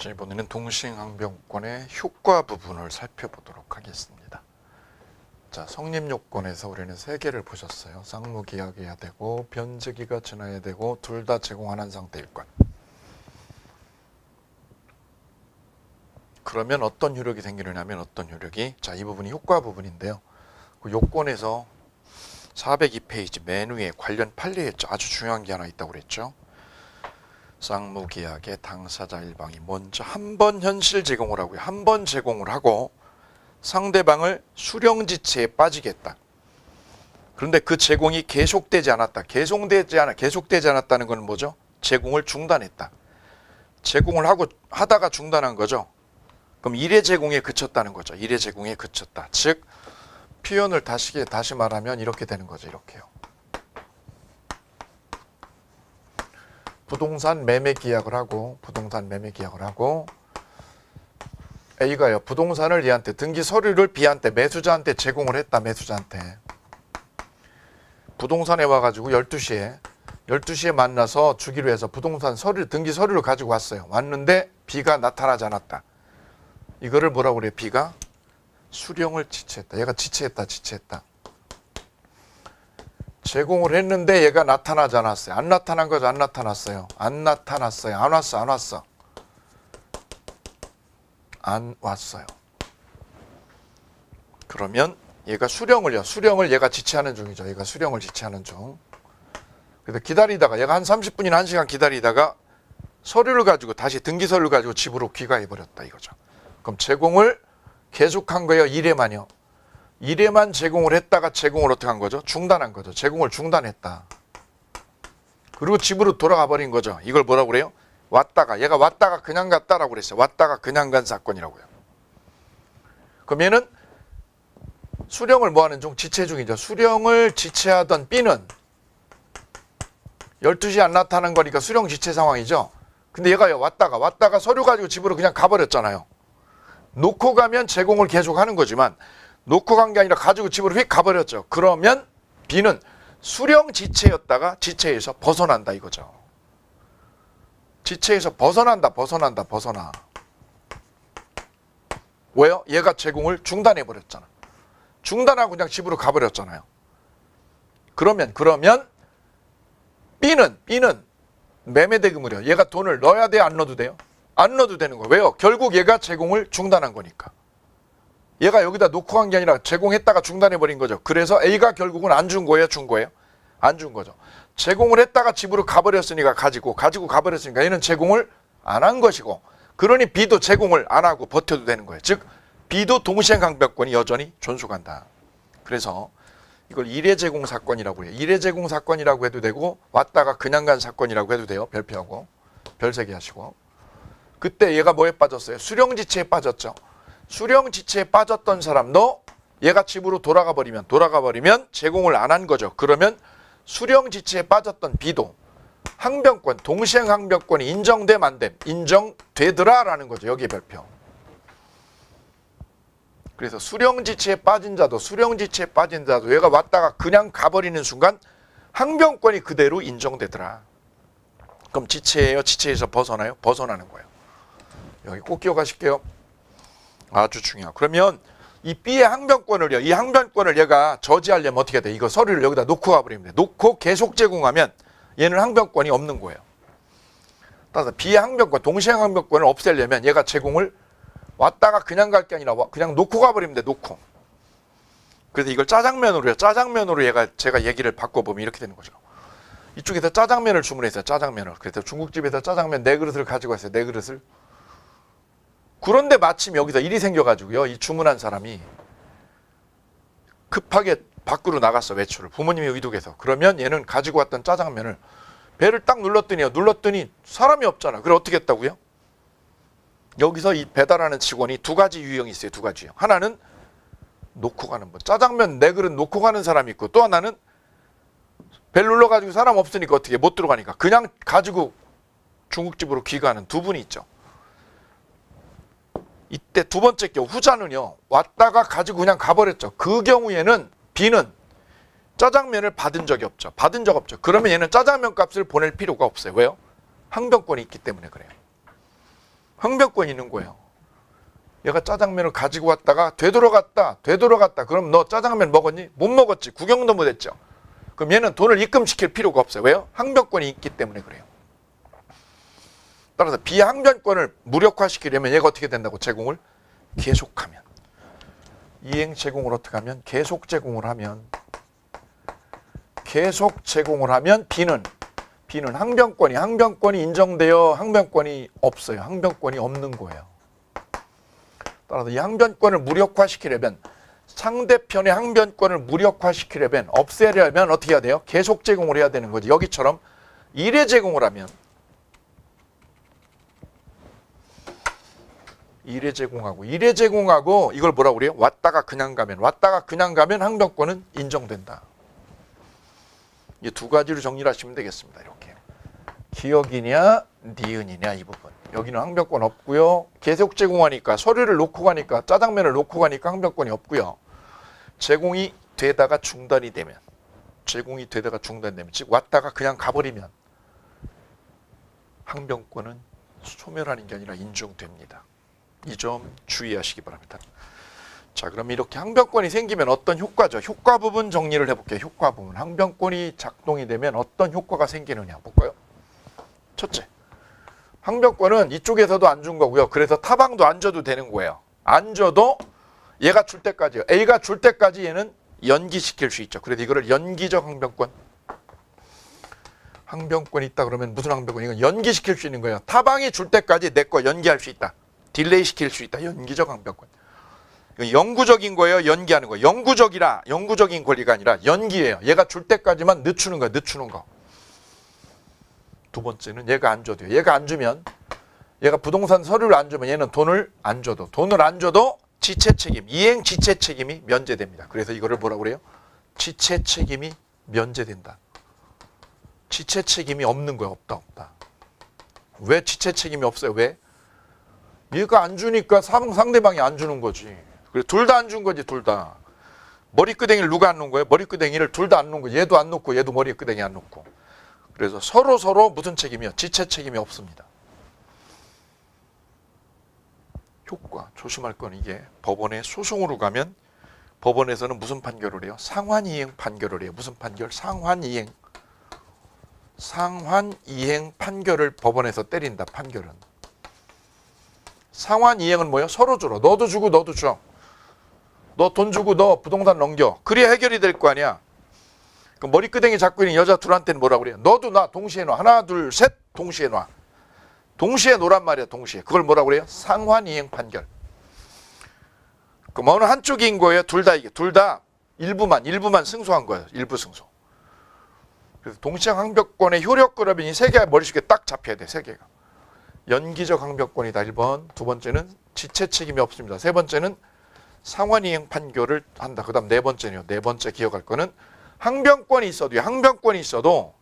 자, 이번에는 동시행항변권의 효과 부분을 살펴보도록 하겠습니다. 자, 성립요건에서 우리는 세 개를 보셨어요. 쌍무기약해야 되고 변제기가 지나야 되고 둘 다 제공하는 상태일 것. 그러면 어떤 효력이 생기느냐면 어떤 효력이, 자, 이 부분이 효과 부분인데요. 그 요건에서 402페이지 맨 위에 관련 판례에 아주 중요한 게 하나 있다고 그랬죠. 쌍무계약의 당사자 일방이 먼저 한 번 현실 제공을 하고요. 한 번 제공을 하고 상대방을 수령지체에 빠지겠다. 그런데 그 제공이 계속되지 않았다. 계속되지 않았다는 건 뭐죠? 제공을 중단했다. 제공을 하다가 중단한 거죠. 그럼 1회 제공에 그쳤다는 거죠. 1회 제공에 그쳤다. 즉 표현을 다시 말하면 이렇게 되는 거죠. 이렇게요. 부동산 매매 계약을 하고 A가요. 부동산을 얘한테 등기 서류를 B한테 매수자한테 제공을 했다. 매수자한테. 부동산에 와가지고 12시에 만나서 주기로 해서 부동산 등기 서류를 가지고 왔어요. 왔는데 B가 나타나지 않았다. 이거를 뭐라고 그래요? B가 수령을 지체했다. 얘가 지체했다. 제공을 했는데 얘가 나타나지 않았어요. 안 나타난 거죠? 안 나타났어요? 안 나타났어요. 안 왔어? 안 왔어요. 그러면 얘가 수령을 얘가 지체하는 중이죠. 얘가 수령을 지체하는 중. 그래서 기다리다가 얘가 한 30분이나 1시간 기다리다가 서류를 가지고 다시 등기 서류를 가지고 집으로 귀가해 버렸다 이거죠. 그럼 제공을 계속한 거예요? 1회만요? 1회만 제공을 했다가 제공을 어떻게 한 거죠? 중단한 거죠. 제공을 중단했다. 그리고 집으로 돌아가 버린 거죠. 이걸 뭐라고 그래요? 얘가 왔다가 그냥 갔다라고 그랬어요. 왔다가 그냥 간 사건이라고요. 그럼 얘는 수령을 뭐하는 중? 지체 중이죠. 수령을 지체하던 B는 12시에 안 나타난 거니까 수령 지체 상황이죠. 근데 얘가 왔다가 서류 가지고 집으로 그냥 가버렸잖아요. 놓고 가면 제공을 계속 하는 거지만 놓고 간 게 아니라 가지고 집으로 휙 가버렸죠. 그러면 B는 수령 지체였다가 지체에서 벗어난다 이거죠. 지체에서 벗어나. 왜요? 얘가 제공을 중단해버렸잖아. 중단하고 그냥 집으로 가버렸잖아요. 그러면 B는 매매대금을요. 얘가 돈을 넣어야 돼요? 안 넣어도 돼요? 안 넣어도 되는 거예요. 왜요? 결국 얘가 제공을 중단한 거니까. 얘가 여기다 놓고 간 게 아니라 제공했다가 중단해버린 거죠. 그래서 A가 결국은 안 준 거예요? 준 거예요? 안 준 거죠. 제공을 했다가 집으로 가버렸으니까 가지고 가버렸으니까 얘는 제공을 안 한 것이고, 그러니 B도 제공을 안 하고 버텨도 되는 거예요. 즉 B도 동시행항변권이 여전히 존속한다. 그래서 이걸 1회 제공 사건이라고 해요. 1회 제공 사건이라고 해도 되고 왔다가 그냥 간 사건이라고 해도 돼요. 별표하고 별세개 하시고. 그때 얘가 뭐에 빠졌어요? 수령지체에 빠졌죠. 수령지체에 빠졌던 사람도 얘가 집으로 돌아가 버리면 제공을 안 한 거죠. 그러면 수령지체에 빠졌던 B도 항변권, 동시행항변권이 인정됨 안 됨? 인정되더라라는 거죠. 여기에 별표. 그래서 수령지체에 빠진 자도 얘가 왔다가 그냥 가버리는 순간 항변권이 그대로 인정되더라. 그럼 지체예요? 지체에서 벗어나요? 벗어나는 거예요. 여기 꼭 기억하실게요. 아주 중요해요. 그러면 이 B의 이 항변권을 얘가 저지하려면 어떻게 해야 돼? 이거 서류를 여기다 놓고 가버리면 돼. 놓고 계속 제공하면 얘는 항변권이 없는 거예요. 따라서 B의 항변권, 동시행 항변권을 없애려면 얘가 제공을 왔다가 그냥 갈 게 아니라 그냥 놓고 가버리면 돼. 놓고. 그래서 이걸 짜장면으로요. 짜장면으로 제가 얘기를 바꿔보면 이렇게 되는 거죠. 이쪽에서 짜장면을 주문했어요. 짜장면을. 그래서 중국집에서 짜장면 4그릇을 가지고 왔어요. 4그릇을. 그런데 마침 여기서 일이 생겨가지고요. 이 주문한 사람이 급하게 밖으로 나갔어. 외출을. 부모님이 의독해서. 그러면 얘는 가지고 왔던 짜장면을 배를 딱 눌렀더니 사람이 없잖아. 그래 어떻게 했다고요? 여기서 이 배달하는 직원이 2가지 유형이 있어요. 2가지 유형. 하나는 놓고 가는 분. 짜장면 4그릇 놓고 가는 사람이 있고, 또 하나는 벨 눌러가지고 사람 없으니까 어떻게 못 들어가니까 그냥 가지고 중국집으로 귀가하는 두 분이 있죠. 이때 두 번째 경우 후자는요. 왔다가 가지고 그냥 가버렸죠. 그 경우에는 B는 짜장면을 받은 적이 없죠. 그러면 얘는 짜장면 값을 보낼 필요가 없어요. 왜요? 항변권이 있기 때문에 그래요. 항변권이 있는 거예요. 얘가 짜장면을 가지고 왔다가 되돌아갔다. 그럼 너 짜장면 먹었니? 못 먹었지. 구경도 못 했죠. 그럼 얘는 돈을 입금시킬 필요가 없어요. 왜요? 항변권이 있기 때문에 그래요. 따라서 비항변권을 무력화시키려면 얘가 어떻게 된다고? 제공을 계속하면. 이행 제공을 어떻게 하면? 계속 제공을 하면. B는 항변권이 인정되어 항변권이 없어요. 항변권이 없는 거예요. 따라서 이 항변권을 무력화시키려면 상대편의 항변권을 무력화시키려면 없애려면 어떻게 해야 돼요? 계속 제공을 해야 되는 거지. 여기처럼 1회 제공을 하면 1회 제공하고 이걸 뭐라고 그래요? 왔다가 그냥 가면 항변권은 인정된다. 이 두 가지로 정리를 하시면 되겠습니다. 이렇게. 기억이냐 니은이냐 이 부분. 여기는 항변권 없고요. 계속 제공하니까 서류를 놓고 가니까 짜장면을 놓고 가니까 항변권이 없고요. 제공이 되다가 중단이 되면 즉 왔다가 그냥 가버리면 항변권은 소멸하는 게 아니라 인정됩니다. 이 점 주의하시기 바랍니다. 자, 그럼 이렇게 항변권이 생기면 어떤 효과죠? 효과 부분 정리를 해볼게요. 효과 부분. 항변권이 작동이 되면 어떤 효과가 생기느냐 볼까요? 첫째, 항변권은 이쪽에서도 안 준 거고요. 그래서 타방도 안 줘도 되는 거예요. 안 줘도 얘가 줄 때까지요. A가 줄 때까지 얘는 연기시킬 수 있죠. 그래서 이거를 연기적 항변권. 항변권이 있다 그러면 무슨 항변권? 이건 연기시킬 수 있는 거예요. 타방이 줄 때까지 내 거 연기할 수 있다. 딜레이 시킬 수 있다. 연기적 항변권. 이건 영구적인 거예요. 연기하는 거예요. 영구적인 권리가 아니라 연기예요. 얘가 줄 때까지만 늦추는 거예요. 늦추는 거. 두 번째는 얘가 안 줘도요. 얘가 안 주면 얘가 부동산 서류를 안 주면 얘는 돈을 안 줘도 지체 책임, 이행 지체 책임이 면제됩니다. 그래서 이거를 뭐라고 그래요? 지체 책임이 면제된다. 지체 책임이 없는 거야. 없다. 왜 지체 책임이 없어요? 왜? 얘가 안 주니까 상대방이 안 주는 거지. 그래 둘 다 안 준 거지, 둘 다. 머리끄댕이를 누가 안 놓은 거예요? 머리끄댕이를 둘 다 안 놓은 거예요. 얘도 안 놓고 얘도 머리끄댕이 안 놓고. 그래서 서로 무슨 책임이요? 지체 책임이 없습니다. 효과 조심할 건 이게 법원에 소송으로 가면 법원에서는 무슨 판결을 해요? 상환이행 판결을 해요. 무슨 판결? 상환이행 판결을 법원에서 때린다. 판결은. 상환이행은 뭐예요? 서로 주러. 너도 주고 너도 줘. 너 돈 주고 너 부동산 넘겨. 그래야 해결이 될 거 아니야. 그 머리끄댕이 잡고 있는 여자 둘한테는 뭐라고 그래요? 너도 나 동시에 놔. 하나 둘 셋 동시에 놔. 동시에 놓란 말이야. 동시에. 그걸 뭐라고 그래요? 상환이행 판결. 그럼 어느 한쪽인 거예요? 둘 다 일부만 승소한 거예요. 일부 승소. 그래서 동시에 항변권의 효력 그러면 이 세 개가 머릿속에 딱 잡혀야 돼. 세 개가. 연기적 항변권이다. 1번. 두 번째는 지체 책임이 없습니다. 세 번째는 상환이행 판결을 한다. 그 다음 네 번째네요. 네 번째 기억할 거는 항변권이 있어도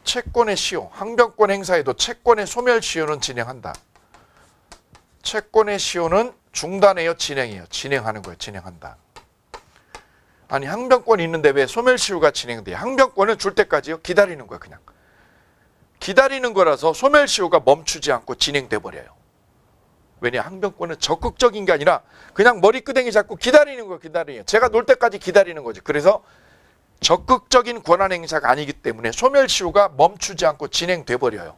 채권의 시효, 항변권 행사에도 채권의 소멸 시효는 진행한다. 채권의 시효는 중단해요, 진행해요? 진행하는 거예요. 진행한다. 아니 항변권이 있는데 왜 소멸 시효가 진행돼요? 항변권은 줄 때까지요. 기다리는 거예요. 그냥. 기다리는 거라서 소멸 시효가 멈추지 않고 진행돼 버려요. 왜냐? 항변권은 적극적인 게 아니라 그냥 머리끄댕이 잡고 기다리는 거예요. 기다리는. 제가 놀 때까지 기다리는 거지. 그래서 적극적인 권한 행사가 아니기 때문에 소멸시효가 멈추지 않고 진행돼 버려요.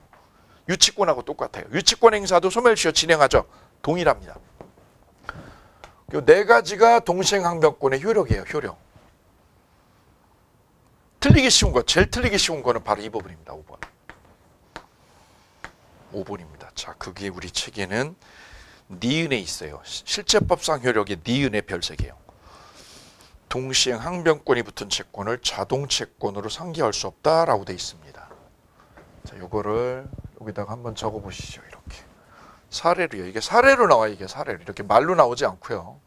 유치권하고 똑같아요. 유치권 행사도 소멸시효 진행하죠. 동일합니다. 이 네 가지가 동시행항변권의 효력이에요. 효력. 틀리기 쉬운 거, 제일 틀리기 쉬운 거는 바로 이 부분입니다. 5번. 5번입니다. 자, 그게 우리 책에는 니은에 있어요. 실제법상 효력이 니은의 별색이에요. 동시행 항변권이 붙은 채권을 자동채권으로 상기할 수 없다라고 되어 있습니다. 자, 요거를 여기다가 한번 적어 보시죠. 이렇게. 사례로요. 이게 사례로 나와요. 이게 사례로. 이렇게 말로 나오지 않고요.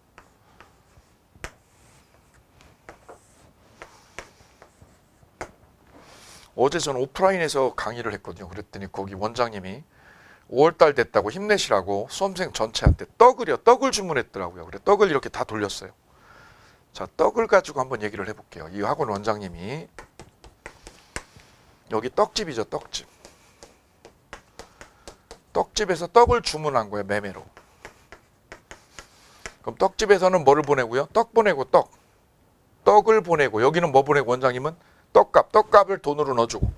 어제 저는 오프라인에서 강의를 했거든요. 그랬더니 거기 원장님이 5월달 됐다고 힘내시라고 수험생 전체한테 떡을 주문했더라고요. 그래 떡을 이렇게 다 돌렸어요. 자, 떡을 가지고 한번 얘기를 해볼게요. 이 학원 원장님이 여기 떡집이죠. 떡집. 떡집에서 떡을 주문한 거예요. 매매로. 그럼 떡집에서는 뭐를 보내고요? 떡 보내고 떡. 떡을 보내고 여기는 뭐 보내고 원장님은 떡값. 떡값을 돈으로 넣어주고.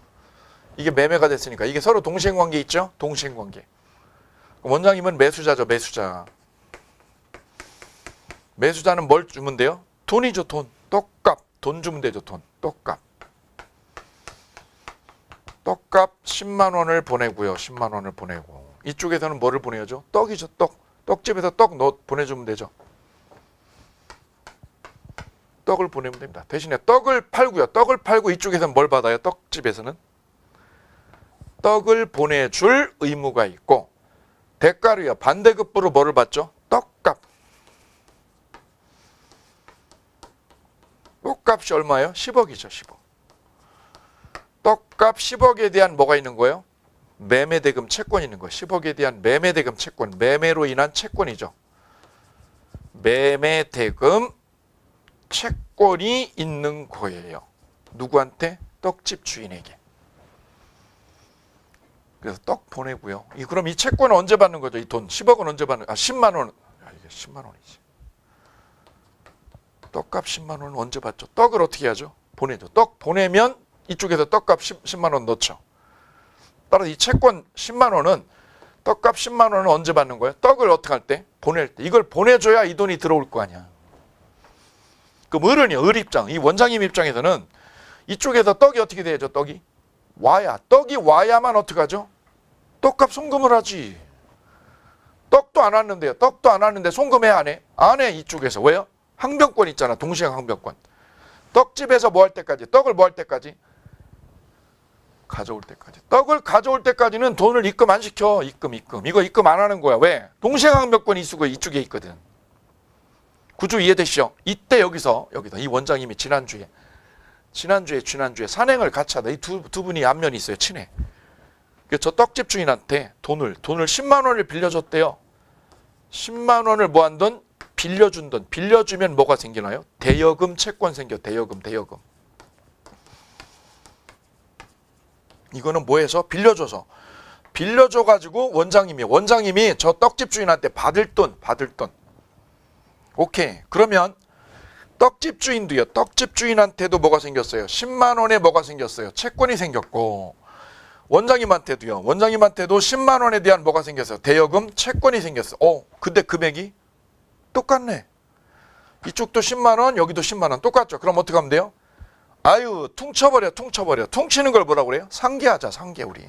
이게 매매가 됐으니까 이게 서로 동시행관계 있죠? 동시행관계. 원장님은 매수자죠. 매수자. 매수자는 뭘 주면 돼요? 돈이죠. 돈. 떡값. 돈 주면 되죠. 돈. 떡값. 떡값 10만 원을 보내고요. 10만 원을 보내고. 이쪽에서는 뭐를 보내야죠? 떡이죠. 떡. 떡집에서 떡 보내주면 되죠. 떡을 보내면 됩니다. 대신에 떡을 팔고요. 떡을 팔고 이쪽에서는 뭘 받아요? 떡집에서는 떡을 보내줄 의무가 있고 대가로요. 반대급부로 뭐를 받죠? 떡값. 떡값이 얼마예요? 10억이죠. 10억. 떡값 10억에 대한 뭐가 있는 거예요? 매매대금 채권이 있는 거예요. 10억에 대한 매매대금 채권. 매매로 인한 채권이죠. 매매대금 채권이 있는 거예요. 누구한테? 떡집 주인에게. 그래서 떡 보내고요. 그럼 이 채권은 언제 받는 거죠? 이 돈 10억은 언제 받는? 10만 원. 이게 10만 원이지. 떡값 10만 원은 언제 받죠? 떡을 어떻게 하죠? 보내죠. 떡 보내면 이쪽에서 떡값 10만 원 넣죠. 따라서 이 채권 10만 원은 떡값 10만 원은 언제 받는 거예요? 떡을 어떻게 할 때? 보낼 때. 이걸 보내줘야 이 돈이 들어올 거 아니야. 그럼 을은요. 을 입장. 이 원장님 입장에서는 이쪽에서 떡이 어떻게 돼야죠? 떡이 와야. 떡이 와야만 어떻게 하죠? 떡값 송금을 하지. 떡도 안 왔는데요. 떡도 안 왔는데 송금해 안 해? 안 해. 이쪽에서. 왜요? 항변권 있잖아. 동시행 항변권. 떡집에서 뭐 할 때까지? 떡을 뭐 할 때까지? 가져올 때까지. 떡을 가져올 때까지는 돈을 입금 안 시켜. 입금. 이거 입금 안 하는 거야. 왜? 동시행 항변권이 이쪽에 있거든. 구조 이해되시죠? 이때 여기서 이 원장님이 지난주에 산행을 같이 하다. 이 두 분이 안면이 있어요. 친해. 저 떡집 주인한테 돈을 10만 원을 빌려줬대요. 10만 원을 뭐 한 돈? 빌려준 돈. 빌려주면 뭐가 생기나요? 대여금 채권 생겨. 대여금. 이거는 뭐해서? 빌려줘가지고 원장님이 저 떡집 주인한테 받을 돈. 오케이. 그러면 떡집 주인도요. 떡집 주인한테도 뭐가 생겼어요? 10만 원에 뭐가 생겼어요? 채권이 생겼고 원장님한테도 10만 원에 대한 뭐가 생겼어요? 대여금 채권이 생겼어요. 근데 금액이 똑같네. 이쪽도 10만 원, 여기도 10만 원 똑같죠. 그럼 어떻게 하면 돼요? 퉁쳐버려. 퉁치는 걸 뭐라고 그래요? 상계하자. 상계. 우리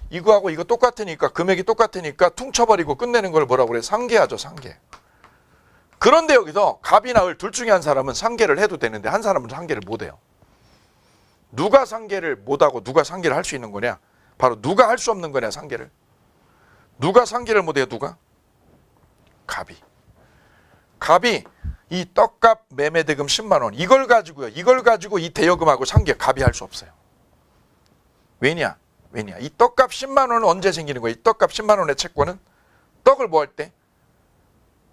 이거하고 이거 똑같으니까 금액이 똑같으니까 퉁쳐버리고 끝내는 걸 뭐라고 그래요? 상계하죠. 상계. 그런데 여기서 갑이나 을 둘 중에 한 사람은 상계를 해도 되는데 한 사람은 상계를 못 해요. 누가 상계를 못하고 누가 상계를 할 수 있는 거냐? 바로 누가 할 수 없는 거냐? 상계를. 누가 상계를 못해요? 누가? 갑이 이 떡값 매매대금 10만 원 이걸 가지고 이 대여금하고 상계 갑이 할 수 없어요. 왜냐? 이 떡값 10만 원은 언제 생기는 거예요? 이 떡값 10만 원의 채권은 떡을 뭐 할 때?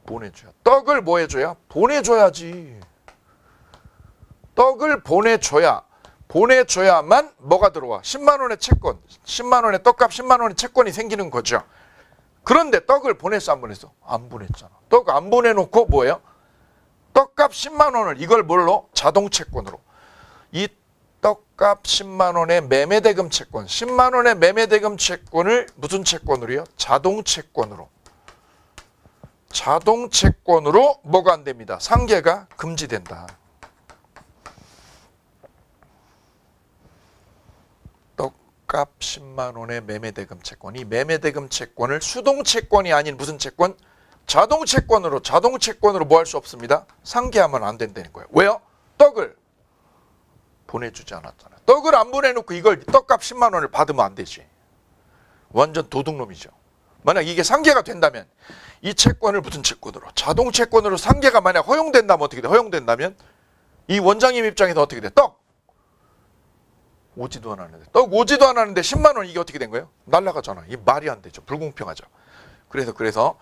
보내줘야. 떡을 뭐 해줘야? 보내줘야지. 떡을 보내줘야만 뭐가 들어와? 10만 원의 채권. 10만 원의 떡값 10만 원의 채권이 생기는 거죠. 그런데 떡을 보냈어 안 보냈어? 안 보냈잖아. 떡 안 보내놓고 뭐예요? 떡값 10만 원을 이걸 뭘로? 자동채권으로. 이 떡값 10만 원의 매매대금 채권. 10만 원의 매매대금 채권을 무슨 채권으로요? 자동채권으로. 자동채권으로 뭐가 안 됩니다. 상계가 금지된다. 떡값 10만 원의 매매대금 채권. 이 매매대금 채권을 수동채권이 아닌 무슨 채권? 자동채권으로 뭐 할 수 없습니다. 상계하면 안 된다는 거예요. 왜요? 떡을 보내주지 않았잖아요. 떡을 안 보내놓고 이걸 떡값 10만 원을 받으면 안 되지. 완전 도둑놈이죠. 만약 이게 상계가 된다면 이 채권을 무슨 채권으로? 자동채권으로 상계가 만약 허용된다면 어떻게 돼? 허용된다면 이 원장님 입장에서 어떻게 돼? 떡 오지도 않았는데 10만 원 이게 어떻게 된 거예요? 날라가잖아. 이 말이 안 되죠. 불공평하죠. 그래서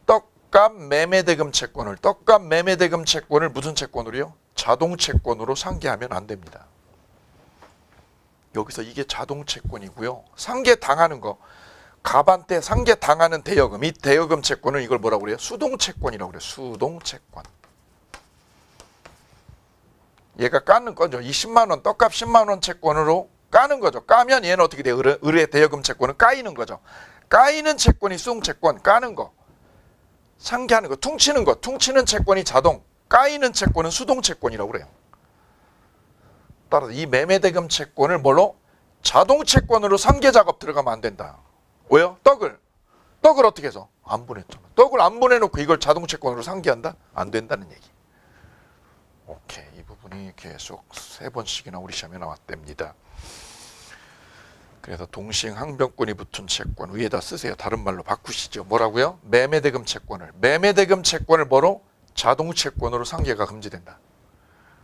떡값 매매대금 채권을 무슨 채권으로요? 자동채권으로 상계하면 안 됩니다. 여기서 이게 자동채권이고요. 상계 당하는 거 갑한테 상계 당하는 대여금, 이 대여금 채권은 이걸 뭐라고 그래요? 수동채권이라고 그래요. 수동채권. 얘가 까는 거죠. 이 10만 원, 떡값 10만 원 채권으로 까는 거죠. 까면 얘는 어떻게 돼요? 을의 대여금 채권은 까이는 거죠. 까이는 채권이 수동채권, 까는 거. 상계하는 거, 퉁치는 거. 퉁치는 채권이 자동, 까이는 채권은 수동채권이라고 그래요. 따라서 이 매매대금 채권을 뭘로? 자동채권으로 상계작업 들어가면 안 된다. 왜요? 떡을 어떻게 해서? 안 보냈잖아. 떡을 안 보내놓고 이걸 자동채권으로 상계한다? 안 된다는 얘기. 오케이. 이 부분이 계속 3번씩이나 우리 시험에 나왔답니다. 그래서 동시행항변권이 붙은 채권 위에다 쓰세요. 다른 말로 바꾸시죠. 뭐라고요? 매매대금 채권을 뭐로? 자동채권으로 상계가 금지된다.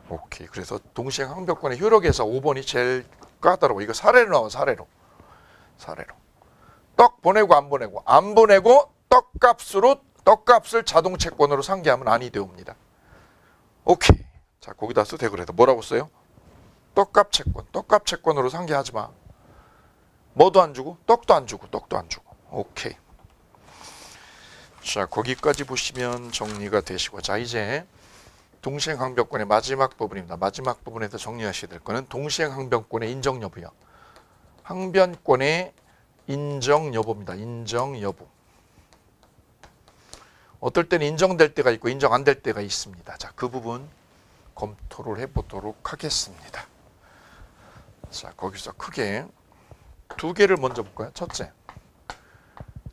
오케이. 그래서 동시행항변권의 효력에서 5번이 제일 까다로워. 이거 사례로 나와. 사례로. 떡 보내고 안 보내고 떡값을 자동채권으로 상계하면 아니 되옵니다. 오케이. 자, 거기다 쓰세요. 그래서 뭐라고 써요? 떡값 채권으로 상계하지 마. 뭐도 안 주고 떡도 안 주고. 오케이. 자, 거기까지 보시면 정리가 되시고, 자, 이제 동시행항변권의 마지막 부분입니다. 마지막 부분에서 정리하셔야 될 거는 동시행항변권의 인정 여부요. 항변권의 인정 여부입니다. 인정 여부. 어떨 때는 인정될 때가 있고 인정 안 될 때가 있습니다. 자, 그 부분 검토를 해보도록 하겠습니다. 자, 거기서 크게 두 개를 먼저 볼까요? 첫째,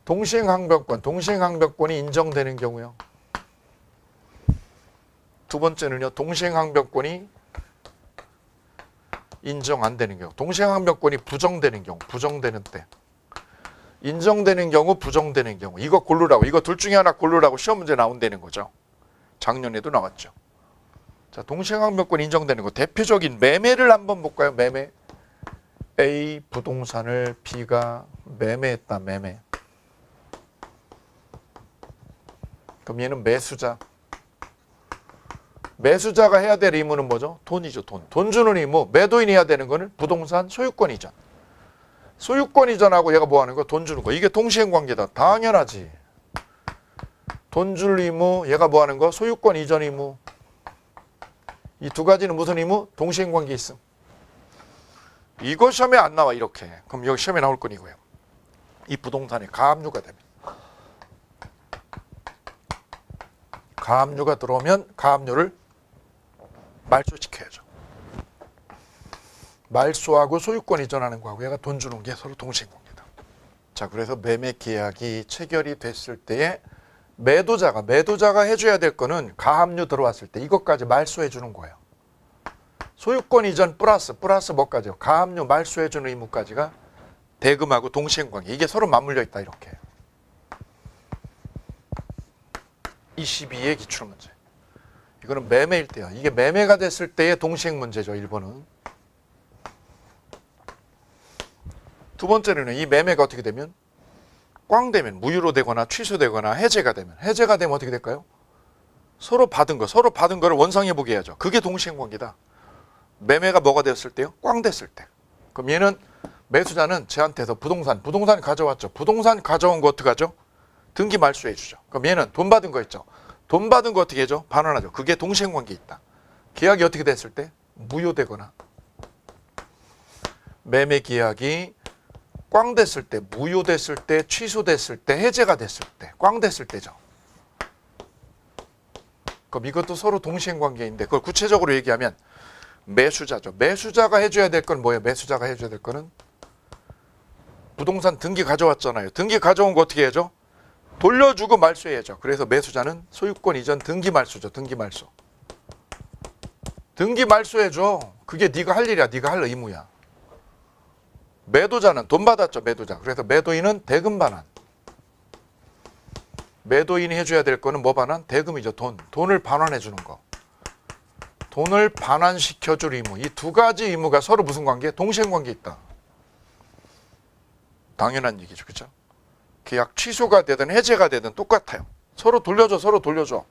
동시행항변권이 인정되는 경우요. 두 번째는요, 동시행항변권이 인정 안 되는 경우. 동시행항변권이 부정되는 경우, 부정되는 때. 인정되는 경우, 부정되는 경우. 이거 고르라고, 이거 둘 중에 하나 고르라고 시험 문제 나온다는 거죠. 작년에도 나왔죠. 자, 동시행항변권 인정되는 거. 대표적인 매매를 한번 볼까요? 매매. A 부동산을 B가 매매했다. 매매. 그럼 얘는 매수자. 매수자가 해야 될 의무는 뭐죠? 돈이죠. 돈 주는 의무. 매도인이 해야 되는 거는 부동산 소유권 이전. 소유권 이전하고 얘가 뭐 하는 거? 돈 주는 거. 이게 동시행 관계다. 당연하지. 돈 줄 의무, 얘가 뭐 하는 거? 소유권 이전 의무. 이 두 가지는 무슨 의무? 동시행 관계 있음. 이거 시험에 안 나와, 이렇게. 그럼 여기 시험에 나올 건 이거예요. 이 부동산이 가압류가 되면. 가압류가 들어오면 가압류를 말소시켜야죠. 말소하고 소유권 이전하는 거하고 얘가 돈 주는 게 서로 동시행 관계다. 자, 그래서 매매 계약이 체결이 됐을 때에 매도자가 해줘야 될 거는 가압류 들어왔을 때 이것까지 말소해 주는 거예요. 소유권 이전 플러스 뭐까지요? 가압류 말소해 주는 의무까지가 대금하고 동시행 관계. 이게 서로 맞물려 있다, 이렇게. 22의 기출문제. 이거는 매매일 때요. 이게 매매가 됐을 때의 동시행 문제죠, 1번은. 두 번째는 이 매매가 어떻게 되면 꽝 되면 무효로 되거나 취소되거나 해제가 되면 어떻게 될까요? 서로 받은 거를 원상해 보게 해야죠. 그게 동시행 관계다. 매매가 뭐가 됐을 때요? 꽝 됐을 때. 그럼 얘는 매수자는 쟤한테서 부동산 가져왔죠. 부동산 가져온 거 어떻게 하죠? 등기 말소해 주죠. 그럼 얘는 돈 받은 거 있죠. 돈 받은 거 어떻게 해줘? 반환하죠. 그게 동시행 관계 있다. 계약이 어떻게 됐을 때? 무효되거나. 매매 계약이 꽝 됐을 때, 무효됐을 때, 취소됐을 때, 해제가 됐을 때, 꽝 됐을 때죠. 그럼 이것도 서로 동시행 관계인데 그걸 구체적으로 얘기하면 매수자죠. 매수자가 해줘야 될 건 뭐예요? 매수자가 해줘야 될 거는 부동산 등기 가져왔잖아요. 등기 가져온 거 어떻게 해야죠? 돌려주고 말소해야죠. 그래서 매수자는 소유권 이전 등기 말소죠. 등기 말소. 등기 말소해줘. 그게 네가 할 일이야. 네가 할 의무야. 매도자는 돈 받았죠. 매도자. 그래서 매도인은 대금 반환. 매도인이 해줘야 될 거는 뭐 반환? 대금이죠. 돈을 반환해 주는 거. 돈을 반환시켜줄 의무. 이 두 가지 의무가 서로 무슨 관계? 동시행 관계 있다. 당연한 얘기죠. 그렇죠? 계약 취소가 되든 해제가 되든 똑같아요. 서로 돌려줘.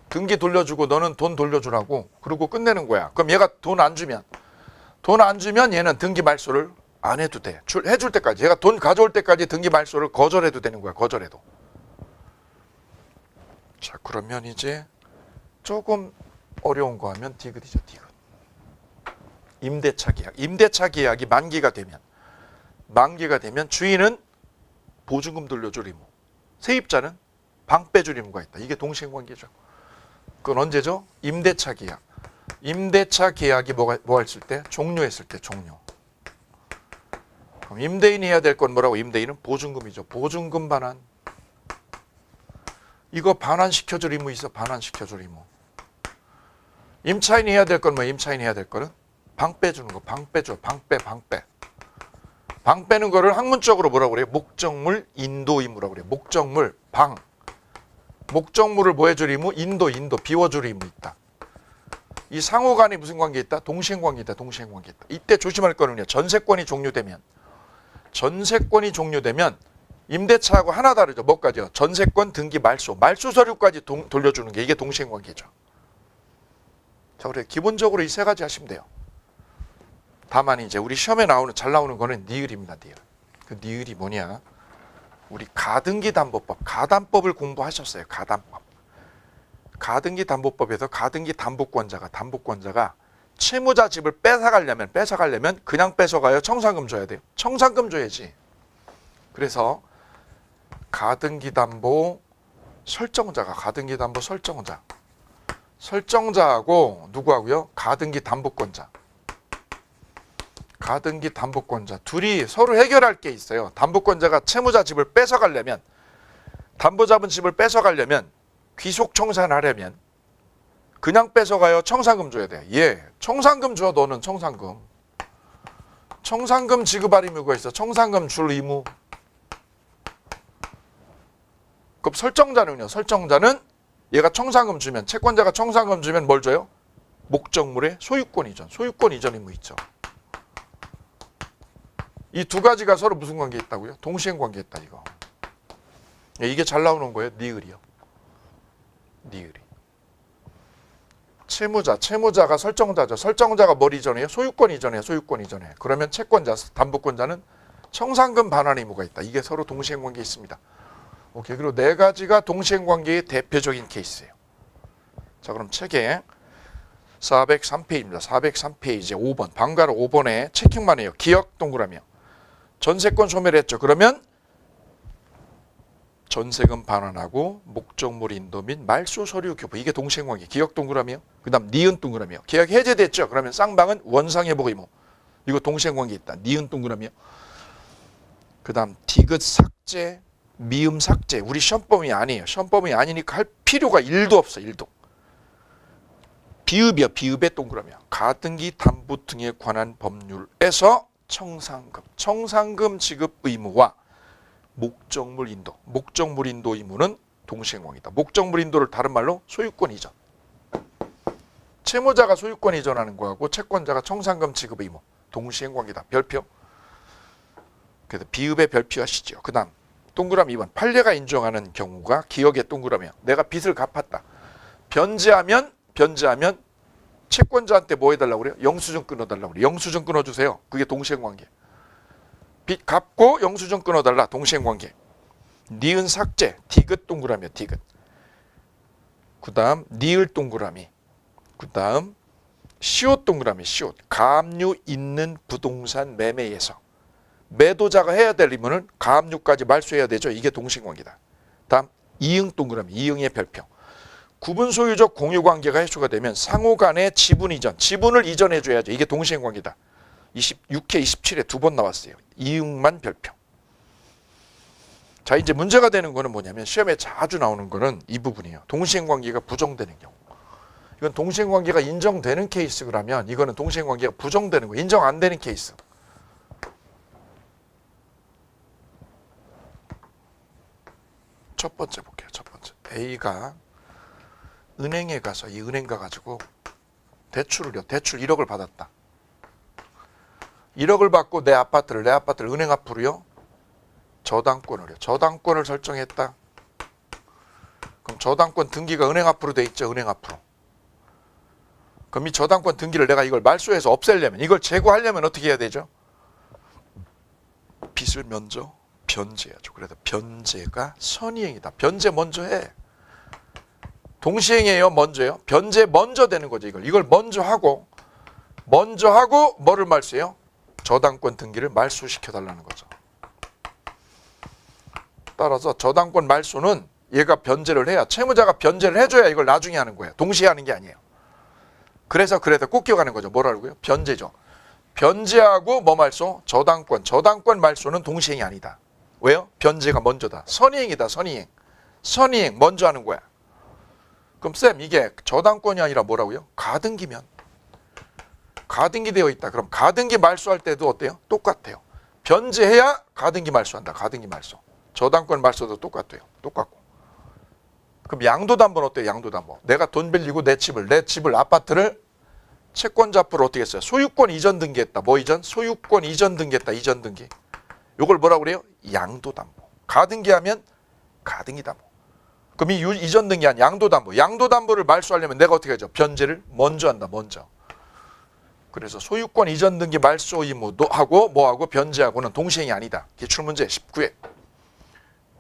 등기 돌려주고 너는 돈 돌려주라고. 그리고 끝내는 거야. 그럼 얘가 돈 안 주면 얘는 등기 말소를 안 해도 돼. 해줄 때까지. 얘가 돈 가져올 때까지 등기 말소를 거절해도 되는 거야. 거절해도. 자, 그러면 이제 조금 어려운 거 하면 디귿이죠. 디귿. 임대차 계약. 임대차 계약이 만기가 되면 주인은 보증금 돌려줄 의무, 세입자는 방 빼줄 의무가 있다. 이게 동시행관계죠. 그건 언제죠? 임대차 계약. 임대차 계약이 뭐 했을 때? 종료했을 때 종료. 그럼 임대인이 해야 될 건 뭐라고? 임대인은 보증금이죠. 보증금 반환. 이거 반환시켜줄 의무 있어. 반환시켜줄 의무. 임차인이 해야 될 건 뭐? 임차인이 해야 될 거는 방 빼주는 거. 방 빼줘. 방 빼. 방 빼는 거를 학문적으로 뭐라고 그래요? 목적물 인도 의무라고 그래요. 목적물 방. 목적물을 뭐 해줄 의무? 인도 비워줄 의무 있다. 이 상호 간에 무슨 관계 있다? 동시행관계 있다. 동시행관계 있다. 이때 조심할 거는요. 전세권이 종료되면 임대차하고 하나 다르죠. 뭐까지요? 전세권 등기 말소 서류까지 돌려주는 게 이게 동시행관계죠. 자, 그래 기본적으로 이 세 가지 하시면 돼요. 다만 이제 우리 시험에 잘 나오는 거는 니을입니다. 니을. 그 니을이 뭐냐? 우리 가등기담보법, 가담법을 공부하셨어요. 가담법. 가등기담보법에서 가등기 담보권자가 채무자 집을 뺏어가려면 그냥 뺏어가요? 청산금 줘야 돼요? 청산금 줘야지. 그래서 가등기담보 설정자하고 누구하고요? 가등기담보권자 둘이 서로 해결할 게 있어요. 담보권자가 채무자 집을 뺏어가려면 담보 잡은 집을 뺏어가려면 귀속 청산하려면 그냥 뺏어가요? 청산금 줘야 돼. 예, 청산금 줘. 너는 청산금 지급할 의무가 있어. 청산금 줄 의무. 그럼 설정자는 얘가 청산금 주면 채권자가 청산금 주면 뭘 줘요? 목적물의 소유권 이전 의무 있죠. 이 두 가지가 서로 무슨 관계 있다고요? 동시행관계 있다 이거. 이게 잘 나오는 거예요. 니을이요. 니을이. 채무자가 설정자죠. 설정자가 뭘 이전해요? 소유권 이전해. 그러면 채권자, 담보권자는 청산금 반환 의무가 있다. 이게 서로 동시행관계 있습니다. 오케이. 그리고 네 가지가 동시행관계의 대표적인 케이스예요. 자, 그럼 책에 403페이지입니다. 403페이지 5번. 방가로 5번에 체킹만 해요. 기억 동그라미요. 전세권 소멸을 했죠. 그러면 전세금 반환하고 목적물 인도 및 말소 서류 교부. 이게 동시행관계. 기억 동그라미요. 그 다음 니은 동그라미요. 계약 해제됐죠. 그러면 쌍방은 원상회복 의무. 이거 동시행관계 있다. 니은 동그라미요. 그 다음 디귿 삭제, 미음 삭제. 우리 시험범위 아니에요. 시험범위 아니니까 할 필요가 1도 없어. 1도. 비읍이요. 비읍의 동그라미요. 가등기 담보 등에 관한 법률에서 청산금 지급 의무와 목적물 인도 의무는 동시행관계이다. 목적물 인도를 다른 말로 소유권 이전. 채무자가 소유권 이전하는 거하고 채권자가 청산금 지급 의무. 동시행관계다. 별표. 그래서 비읍의 별표하시죠. 그 다음 동그라미 2번. 판례가 인정하는 경우가 기억의 동그라미야. 내가 빚을 갚았다. 변제하면 채권자한테 뭐 해달라고 그래요? 영수증 끊어달라고 그래요. 영수증 끊어주세요. 그게 동시행관계. 빚 갚고 영수증 끊어달라. 동시행관계. 니은 삭제. 디귿 동그라미야. 디귿. 그 다음 니을 동그라미. 그 다음 시옷 동그라미. 시옷. 가압류 있는 부동산 매매에서 매도자가 해야 될 의무는 가압류까지 말소해야 되죠. 이게 동시행관계다. 다음 이응 동그라미. 이응의 별표. 구분소유적 공유관계가 해소가 되면 상호 간의 지분 이전. 지분을 이전해줘야죠. 이게 동시행관계다. 6회 27회 두 번 나왔어요. 이응만 별표. 자, 이제 문제가 되는 거는 뭐냐면 시험에 자주 나오는 거는 이 부분이에요. 동시행관계가 부정되는 경우. 이건 동시행관계가 인정되는 케이스 그러면 이거는 동시행관계가 부정되는 거. 인정 안 되는 케이스. 첫 번째 볼게요. 첫 번째. A가 은행에 가서 이 은행 가가지고 대출 1억을 받았다. 1억을 받고 내 아파트를 은행 앞으로요. 저당권을 설정했다. 그럼 저당권 등기가 은행 앞으로 돼 있죠. 은행 앞으로. 그럼 이 저당권 등기를 내가 이걸 말소해서 없애려면 이걸 제거하려면 어떻게 해야 되죠? 빚을 먼저 변제해야죠. 그래서 변제가 선의행이다. 변제 먼저 해. 동시행이에요, 먼저요? 변제 먼저 되는 거죠. 이걸 먼저 하고 뭐를 말수해요? 저당권 등기를 말소시켜달라는 거죠. 따라서 저당권 말소는 얘가 변제를 해야, 채무자가 변제를 해줘야 이걸 나중에 하는 거예요. 동시에 하는 게 아니에요. 그래서 꼭 기억하는 거죠. 뭐라고요? 변제죠. 변제하고 뭐 말소? 저당권 말소는 동시행이 아니다. 왜요? 변제가 먼저다. 선의행이다. 선의행 먼저 하는 거야. 그럼 쌤, 이게 저당권이 아니라 뭐라고요? 가등기면. 가등기 되어 있다. 그럼 가등기 말소할 때도 어때요? 똑같아요. 변제해야 가등기 말소한다. 가등기 말소. 저당권 말소도 똑같아요. 똑같고. 그럼 양도담보는 어때요? 양도담보. 내가 돈 빌리고 내 집을 아파트를 채권자표를 어떻게 했어요? 소유권 이전 등기했다. 뭐 이전? 소유권 이전 등기했다. 이전 등기. 요걸 뭐라고 그래요? 양도담보. 가등기하면 가등기담보. 그럼 이 이전 등기한 양도담보. 양도담보를 말소하려면 내가 어떻게 하죠? 변제를 먼저 한다. 먼저. 그래서 소유권 이전 등기 말소 의무도 하고 뭐하고 변제하고는 동시행이 아니다. 기출문제 19회.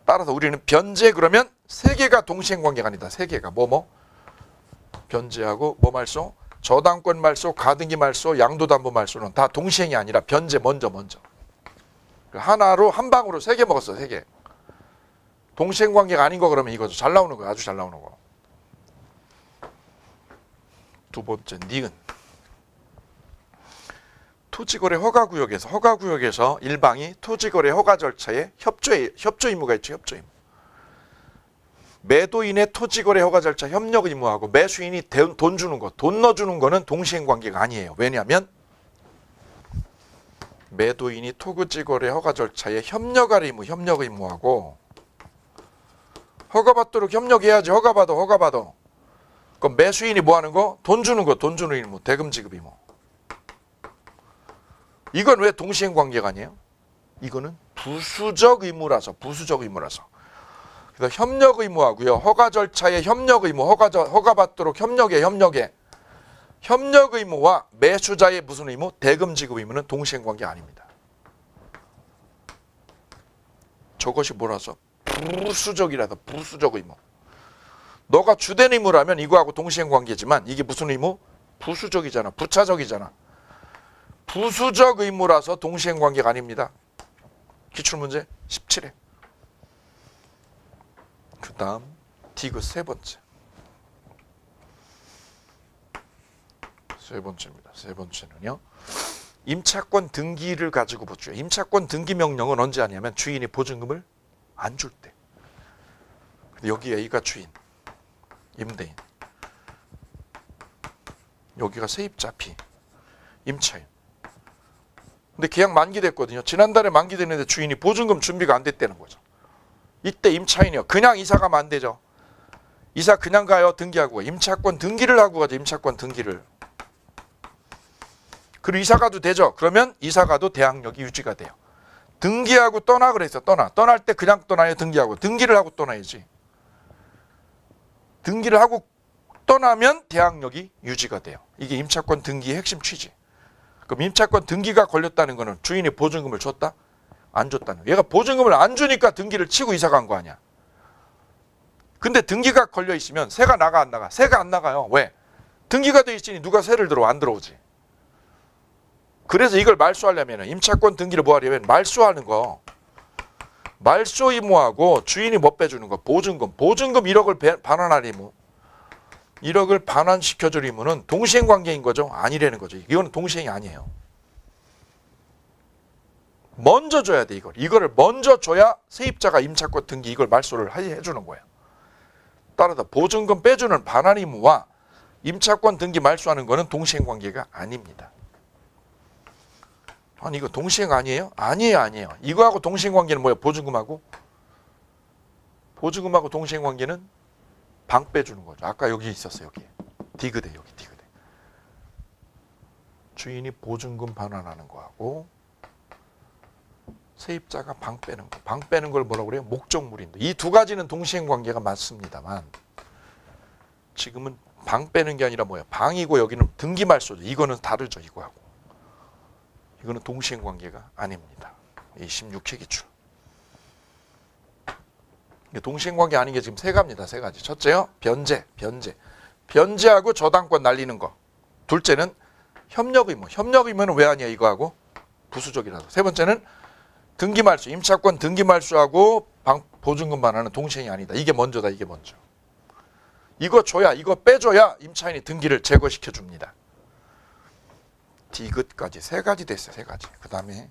따라서 우리는 변제 그러면 세 개가 동시행 관계가 아니다. 세 개가 변제하고 뭐 말소? 저당권 말소, 가등기 말소, 양도담보 말소는 다 동시행이 아니라 변제 먼저. 하나로 한 방으로 세 개 먹었어. 세 개. 동시행 관계가 아닌 거 그러면 이거죠. 잘 나오는 거. 아주 잘 나오는 거. 두 번째 니은. 토지거래 허가구역에서 일방이 토지거래 허가 절차에 협조 의무가 있죠. 협조 의무. 매도인의 토지거래 허가 절차 협력 의무하고 매수인이 돈 주는 거, 돈 넣어주는 거는 동시행 관계가 아니에요. 왜냐하면 매도인이 토지거래 허가 절차에 협력할 의무하고 허가받도록 협력해야지. 허가받아. 그럼 매수인이 뭐 하는 거? 돈 주는 의무, 대금 지급 의무. 이건 왜 동시행 관계가 아니에요? 이거는 부수적 의무라서. 그래서 협력 의무하고요. 허가 절차의 협력 의무, 허가받도록 협력해. 협력 의무와 매수자의 무슨 의무? 대금 지급 의무는 동시행 관계 아닙니다. 저것이 뭐라서? 부수적이라서. 부수적 의무. 너가 주된 의무라면 이거하고 동시행 관계지만 이게 무슨 의무? 부수적이잖아. 부차적이잖아. 부수적 의무라서 동시행 관계가 아닙니다. 기출문제 17회. 그 다음 디귿 세 번째입니다. 세 번째는요. 임차권 등기를 가지고 보죠. 임차권 등기 명령은 언제 하냐면 주인이 보증금을 안 줄 때. 여기 A가 주인, 임대인. 여기가 세입자 B, 임차인. 근데 계약 만기됐거든요. 지난달에 만기됐는데 주인이 보증금 준비가 안 됐다는 거죠. 이때 임차인이요. 그냥 이사 가면 안 되죠. 이사 그냥 가요. 등기하고. 임차권 등기를 하고 가죠. 임차권 등기를. 그리고 이사 가도 되죠. 그러면 이사 가도 대항력이 유지가 돼요. 등기하고 떠나 그랬어. 떠날 때 그냥 떠나요. 등기하고. 등기를 하고 떠나야지. 등기를 하고 떠나면 대항력이 유지가 돼요. 이게 임차권 등기의 핵심 취지. 그럼 임차권 등기가 걸렸다는 거는 주인이 보증금을 줬다? 안 줬다는 거야. 얘가 보증금을 안 주니까 등기를 치고 이사 간 거 아니야. 근데 등기가 걸려 있으면 세가 나가 안 나가? 세가 안 나가요. 왜? 등기가 돼 있으니 누가 세를 들어? 안 들어오지. 그래서 이걸 말소하려면 임차권 등기를 뭐 하려면 말소하는 거. 말소 의무하고 주인이 뭐 빼주는 거? 보증금 1억을 반환할 의무. 1억을 반환시켜줄 의무는 동시행 관계인 거죠? 아니라는 거죠. 이거는 동시행이 아니에요. 먼저 줘야 돼, 이거를 먼저 줘야 세입자가 임차권 등기 이걸 말소를 해주는 거예요. 따라서 보증금 빼주는 반환 의무와 임차권 등기 말소하는 거는 동시행 관계가 아닙니다. 아니 이거 동시행 아니에요? 아니에요. 이거하고 동시행 관계는 뭐예요? 보증금하고 동시행 관계는 방 빼주는 거죠. 아까 여기 있었어요. 여기 디귿에. 주인이 보증금 반환하는 거하고 세입자가 방 빼는 거. 방 빼는 걸 뭐라고 그래요? 목적물인데. 이 두 가지는 동시행 관계가 맞습니다만 지금은 방 빼는 게 아니라 뭐예요? 방이고 여기는 등기 말소죠. 이거는 다르죠. 이거하고. 이거는 동시행 관계가 아닙니다. 이 16회 기출. 동시행관계 아닌 게 지금 세 가지입니다. 세 가지. 첫째요, 변제. 변제하고 저당권 날리는 거. 둘째는 협력의무. 협력의무는 왜 아니야 이거하고? 부수적이라서. 세 번째는 등기말수. 임차권 등기말수하고 보증금만 하는 동시행이 아니다. 이게 먼저다. 이게 먼저. 이거 줘야, 이거 빼줘야 임차인이 등기를 제거시켜 줍니다. 디귿까지 세 가지 됐어요. 세 가지. 그 다음에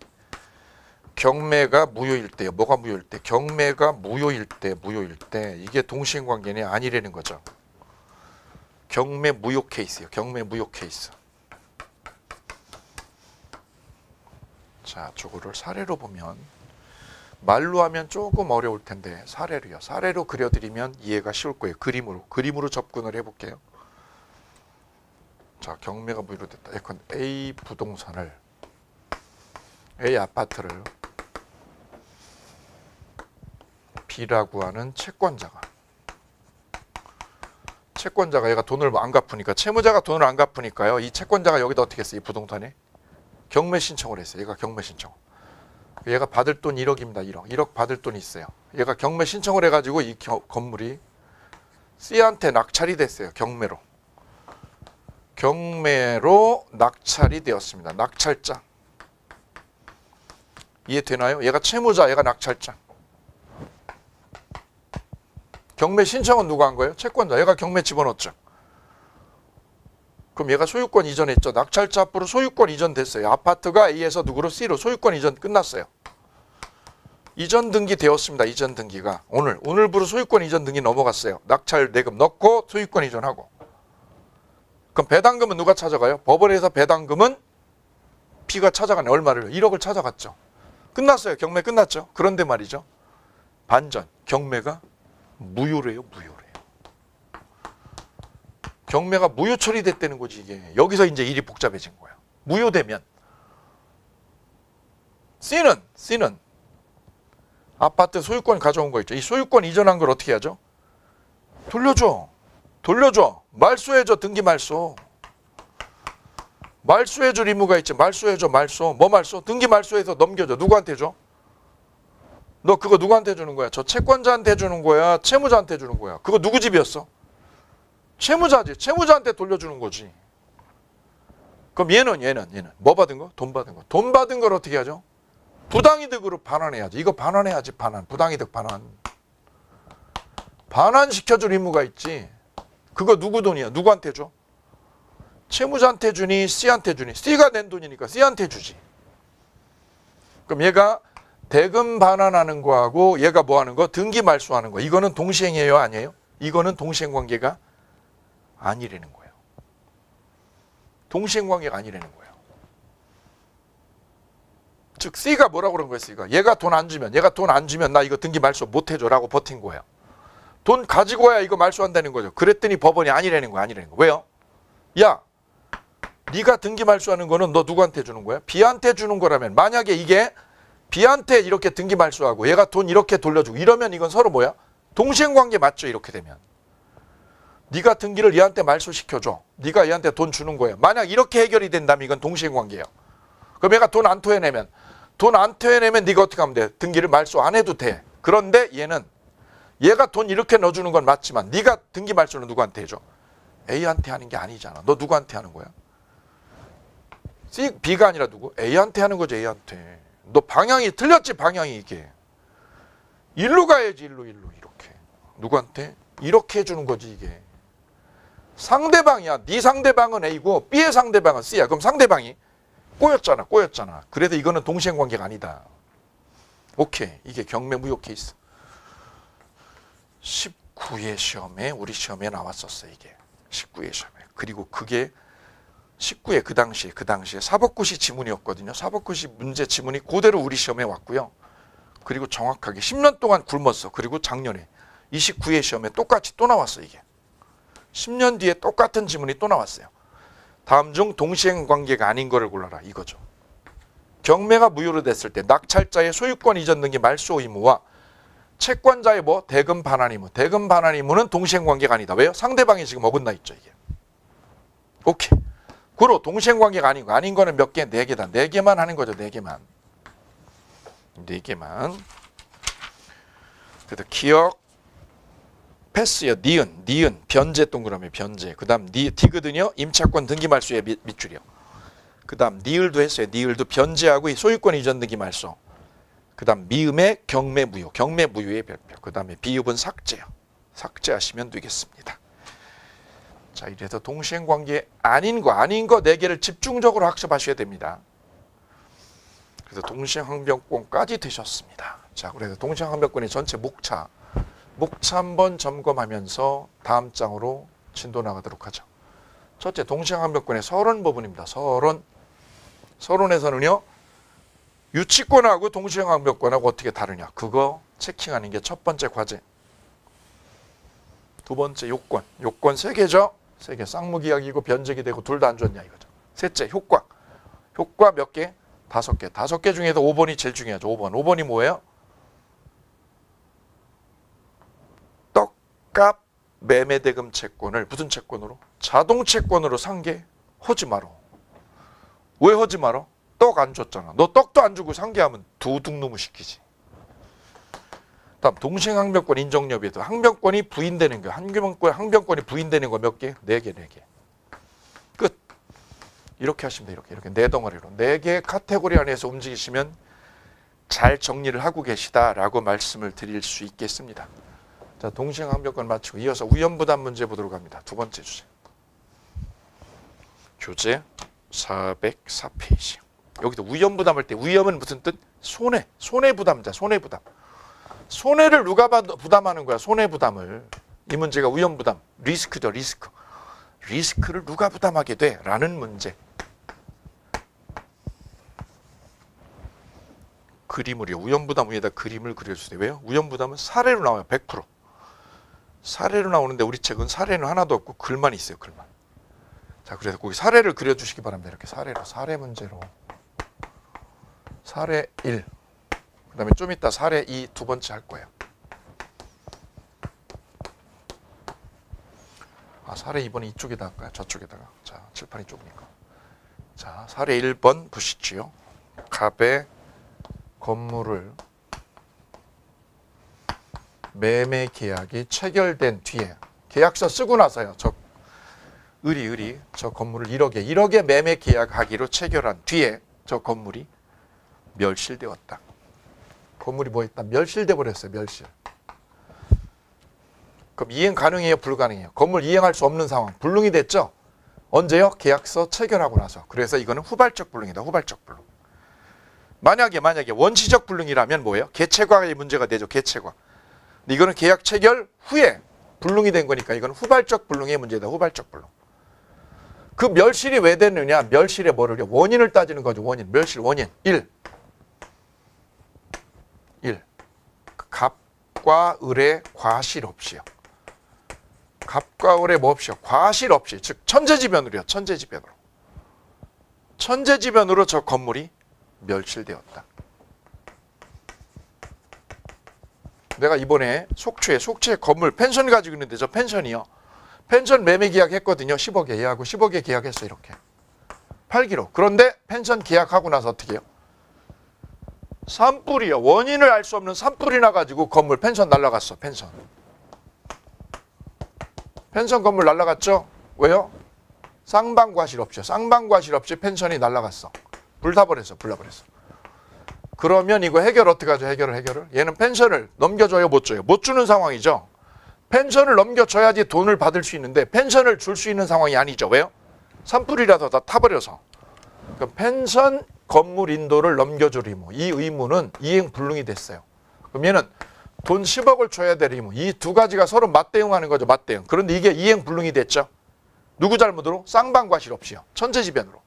경매가 무효일 때요. 뭐가 무효일 때? 경매가 무효일 때 이게 동시행관계는 아니라는 거죠. 경매 무효 케이스예요. 경매 무효 케이스. 자, 저거를 사례로 보면 말로 하면 조금 어려울 텐데 사례로요. 사례로 그려드리면 이해가 쉬울 거예요. 그림으로 접근을 해볼게요. 자, 경매가 무효로 됐다. 예컨 A 부동산을, A 아파트를 B라고 하는 채권자가 얘가 돈을 안 갚으니까, 채무자가 돈을 안 갚으니까요, 이 채권자가 여기다 어떻게 했어요? 이 부동산에 경매 신청을 했어요. 얘가 경매 신청. 얘가 받을 돈 1억입니다. 1억 받을 돈이 있어요. 얘가 경매 신청을 해가지고 이 건물이 C한테 낙찰이 됐어요. 경매로 낙찰이 되었습니다. 낙찰자. 이해되나요? 얘가 채무자, 얘가 낙찰자. 경매 신청은 누가 한 거예요? 채권자. 얘가 경매 집어넣었죠. 그럼 얘가 소유권 이전했죠. 낙찰자 앞으로 소유권 이전됐어요. 아파트가 A에서 누구로? C로 소유권 이전 끝났어요. 이전 등기 되었습니다. 이전 등기가 오늘부로 소유권 이전 등기 넘어갔어요. 낙찰 내금 넣고 소유권 이전하고. 그럼 배당금은 누가 찾아가요? 법원에서 배당금은 B가 찾아가네. 얼마를? 1억을 찾아갔죠. 끝났어요. 경매 끝났죠. 그런데 말이죠. 반전. 경매가 무효래요. 경매가 무효 처리됐다는 거지 이게. 여기서 이제 일이 복잡해진 거야. 무효되면 C는 아파트 소유권 가져온 거 있죠. 이 소유권 이전한 걸 어떻게 하죠? 돌려줘. 말소해줘. 등기 말소. 말소해줄 의무가 있지. 말소. 뭐 말소? 등기 말소해서 넘겨줘. 누구한테 줘? 너 그거 누구한테 주는 거야? 저 채권자한테 주는 거야? 채무자한테 주는 거야? 그거 누구 집이었어? 채무자지. 채무자한테 돌려주는 거지. 그럼 얘는 뭐 받은 거? 돈 받은 거. 돈 받은 걸 어떻게 하죠? 부당이득으로 반환해야지. 이거 반환해야지. 부당이득 반환. 반환시켜줄 의무가 있지. 그거 누구 돈이야? 누구한테 줘? 채무자한테 주니 C한테 주니? C가 낸 돈이니까 C한테 주지. 그럼 얘가 대금 반환하는 거하고 얘가 뭐 하는 거? 등기 말소하는 거. 이거는 동시행이에요? 아니에요? 이거는 동시행관계가 아니라는 거예요. 동시행관계가 아니라는 거예요. 즉 C가 뭐라고 그런 거예요? C가 얘가 돈 안 주면 나 이거 등기 말소 못 해줘라고 버틴 거예요. 돈 가지고 와야 이거 말소한다는 거죠. 그랬더니 법원이 아니라는 거야. 왜요? 야, 네가 등기 말소하는 거는 너 누구한테 주는 거야? B한테 주는 거라면, 만약에 이게 B한테 이렇게 등기 말소하고 얘가 돈 이렇게 돌려주고 이러면 이건 서로 뭐야? 동시행관계 맞죠? 이렇게 되면. 네가 등기를 얘한테 말소시켜줘. 네가 얘한테 돈 주는 거야. 만약 이렇게 해결이 된다면 이건 동시행관계예요. 그럼 얘가 돈 안 토해내면 네가 어떻게 하면 돼? 등기를 말소 안 해도 돼. 그런데 얘가 돈 이렇게 넣어주는 건 맞지만 네가 등기 말소는 누구한테 해줘? A한테 하는 게 아니잖아. 너 누구한테 하는 거야? B가 아니라 누구? A한테 하는 거지. A한테. 너 방향이 틀렸지. 방향이 이게. 일로 가야지. 일로 이렇게. 누구한테? 이렇게 해주는 거지 이게. 상대방이야. 네 상대방은 A고 B의 상대방은 C야. 그럼 상대방이 꼬였잖아. 그래서 이거는 동시행관계가 아니다. 오케이. 이게 경매 무효 케이스. 19회 시험에, 우리 시험에 나왔었어 이게. 19회 시험에. 그리고 그게 19회 그 당시에 사법고시 지문이었거든요. 사법고시 문제 지문이 그대로 우리 시험에 왔고요. 그리고 정확하게 10년 동안 굶었어. 그리고 작년에 29회 시험에 똑같이 또 나왔어 이게. 10년 뒤에 똑같은 지문이 또 나왔어요. 다음 중 동시행관계가 아닌 거를 골라라 이거죠. 경매가 무효로 됐을 때 낙찰자의 소유권 이전 등기 말소 의무와 채권자의 대금 반환 의무. 대금 반환 의무는 동시행관계가 아니다. 왜요? 상대방이 지금 어긋나 있죠 이게. 오케이. 그로 동시행관계가 아닌 거는 몇 개? 4개다. 4개만 하는 거죠. 4개만. 4개만. 그래도 기억, 패스요. 니은, 변제 동그라미 변제. 그 다음 D거든요. 임차권 등기 말소의 밑줄이요. 그 다음 니을도 했어요. 니을도 변제하고 소유권 이전 등기 말소. 그 다음 미음의 경매무효, 경매무효의 별표. 그 다음에 비읍은 삭제요. 삭제하시면 되겠습니다. 자, 이래서 동시행관계 아닌 거 4개를 집중적으로 학습하셔야 됩니다. 그래서 동시행항변권까지 되셨습니다. 자, 그래서 동시행항변권의 전체 목차 한번 점검하면서 다음 장으로 진도 나가도록 하죠. 첫째, 동시행항변권의 서론 부분입니다. 서론에서는요, 유치권하고 동시행항변권하고 어떻게 다르냐, 그거 체킹하는 게 첫 번째 과제. 두 번째, 요건 3개죠. 3개, 쌍무계약이고 변제기 되고 둘 다 안 좋냐 이거죠. 셋째, 효과 몇 개? 5개. 5개 중에서 5번이 제일 중요하죠. 5번이 뭐예요? 떡값 매매대금 채권을 무슨 채권으로? 자동채권으로 산 게 허지 마라. 왜 허지 마라? 떡 안 줬잖아. 너 떡도 안 주고 산 게 하면 도둑놈을 시키지. 다음 동시행항변권 인정 여부에도 항변권이 부인되는 거, 항변권이 부인되는 거 몇 개? 4개. 끝. 이렇게 하시면 돼요. 이렇게 4덩어리로 4개의 카테고리 안에서 움직이시면 잘 정리를 하고 계시다라고 말씀을 드릴 수 있겠습니다. 자, 동시행항변권 마치고 이어서 위험부담 문제 보도록 합니다. 두 번째 주제. 교재 404페이지. 여기도 위험부담 할 때 위험은 무슨 뜻? 손해부담자, 손해부담. 손해를 누가 부담하는 거야? 손해부담을. 이 문제가 위험부담, 리스크죠. 리스크를 누가 부담하게 돼? 라는 문제. 그림을요. 위험부담 위에다 그림을 그려주세요. 왜요? 위험부담은 사례로 나와요. 100%. 사례로 나오는데 우리 책은 사례는 하나도 없고 글만 있어요. 글만. 자, 그래서 거기 사례를 그려주시기 바랍니다. 이렇게 사례 문제로. 사례 1. 그 다음에 좀 이따 사례 2 두 번째 할 거예요. 사례 2번은 이쪽에다 할까요? 저쪽에다가. 자, 칠판이 좁으니까. 자, 사례 1번 보시지요. 갑의 건물을 매매 계약이 체결된 뒤에 계약서 쓰고 나서요. 저 건물을 1억에 매매 계약하기로 체결한 뒤에 저 건물이 멸실되었다. 건물이 뭐 있다? 멸실돼 버렸어요. 멸실. 그럼 이행 가능해요? 불가능해요? 건물 이행할 수 없는 상황. 불능이 됐죠? 언제요? 계약서 체결하고 나서. 그래서 이거는 후발적 불능이다. 후발적 불능. 만약에 원시적 불능이라면 뭐예요? 개체과의 문제가 되죠. 개체과. 근데 이거는 계약 체결 후에 불능이 된 거니까 이거는 후발적 불능의 문제다. 후발적 불능. 그 멸실이 왜 됐느냐? 멸실의 뭐를요? 원인을 따지는 거죠. 원인. 멸실 원인. 1. 갑과 을의 과실 없이요. 갑과 을의 뭐 없이요? 과실 없이. 즉 천재지변으로요. 천재지변으로 저 건물이 멸실되었다. 내가 이번에 속초에 건물 펜션 가지고 있는데 저 펜션이요. 펜션 매매 계약 했거든요. 10억에 얘하고 10억에 계약했어. 이렇게. 팔기로. 그런데 펜션 계약하고 나서 어떻게 해요? 산불이요. 원인을 알 수 없는 산불이 나가지고 건물 펜션 날라갔어. 펜션 건물 날라갔죠? 왜요? 쌍방과실 없죠. 쌍방과실 없이 펜션이 날라갔어. 불타버렸어. 그러면 이거 해결 어떻게 하죠? 해결을. 얘는 펜션을 넘겨줘요? 못 줘요? 못 주는 상황이죠. 펜션을 넘겨줘야지 돈을 받을 수 있는데 펜션을 줄 수 있는 상황이 아니죠. 왜요? 산불이라도 다 타버려서. 그럼 펜션 건물 인도를 넘겨줄 의무. 이 의무는 이행 불능이 됐어요. 그럼 얘는 돈 10억을 줘야 될 의무. 이 두 가지가 서로 맞대응하는 거죠. 맞대응. 그런데 이게 이행 불능이 됐죠. 누구 잘못으로? 쌍방과실 없이요. 천재지변으로.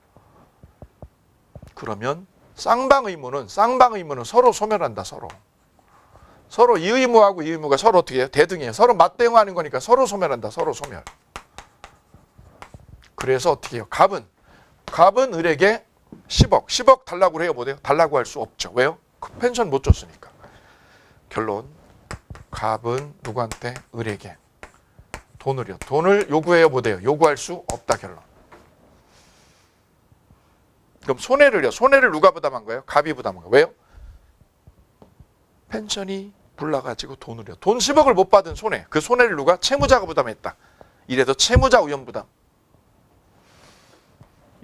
그러면 쌍방 의무는 서로 소멸한다. 서로 이 의무하고 이 의무가 서로 어떻게 해요? 대등해요. 서로 맞대응하는 거니까 서로 소멸한다. 서로 소멸. 그래서 어떻게 해요? 갑은 을에게 10억 달라고 해요? 못해요? 달라고 할 수 없죠. 왜요? 그 펜션 못 줬으니까. 결론. 갑은 누구한테? 을에게. 돈을 요구해요? 못해요? 요구할 수 없다. 결론. 그럼 손해를 누가 부담한 거예요? 갑이 부담한 거예요. 왜요? 펜션이 불나가지고 돈을요. 돈 10억을 못 받은 손해. 그 손해를 누가? 채무자가 부담했다. 이래도 채무자 우연부담.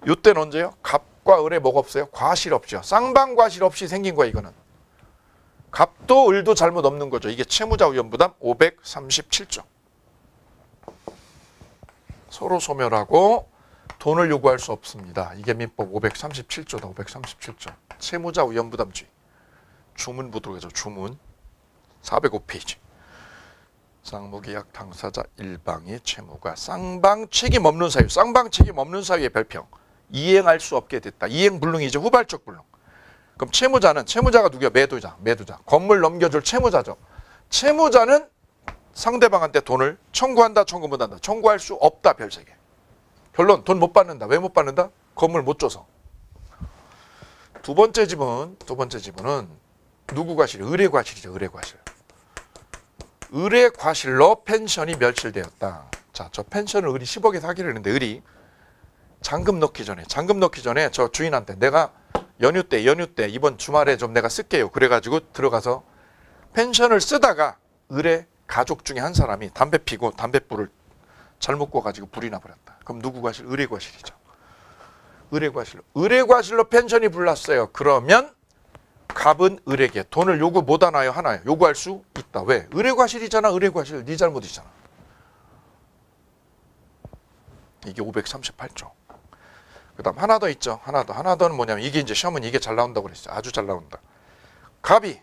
이때는 언제요? 갑과 을에 뭐가 없어요? 과실 없죠. 쌍방과실 없이 생긴 거야 이거는. 갑도 을도 잘못 없는 거죠. 이게 채무자 우연부담 537조. 서로 소멸하고 돈을 요구할 수 없습니다. 이게 민법 537조다. 537조. 채무자 우연부담주의. 주문 보도록 하죠. 주문. 405페이지. 쌍무계약 당사자 일방의 채무가 쌍방 책임 없는 사유. 쌍방 책임 없는 사유의 별평. 이행할 수 없게 됐다. 이행불능이죠. 후발적 불능. 그럼 채무자가 누구야? 매도자. 건물 넘겨줄 채무자죠. 채무자는 상대방한테 돈을 청구한다, 청구 못한다. 청구할 수 없다. 별 3개. 결론 돈 못 받는다. 왜 못 받는다? 건물 못 줘서. 두 번째 지문은 누구 과실? 을의 과실이죠. 을의 과실. 을의 과실로 펜션이 멸실되었다. 자, 저 펜션을 을이 10억에 사기로 했는데 을이 잔금 넣기 전에 저 주인한테 내가 연휴 때 이번 주말에 좀 내가 쓸게요. 그래가지고 들어가서 펜션을 쓰다가 을의 가족 중에 한 사람이 담배 피고 담뱃불을 잘못 꺼가지고 불이 나버렸다. 그럼 누구 과실? 을의 과실이죠. 을의 과실로 펜션이 불났어요. 그러면 갑은 을에게 돈을 요구 못하나요? 하나요? 요구할 수 있다. 왜? 을의 과실이잖아. 을의 과실. 네 잘못이잖아. 이게 538조. 그 다음 하나 더 있죠. 하나 더는 뭐냐면 이게 이제 시험은 이게 잘 나온다고 그랬어요. 아주 잘 나온다. 갑이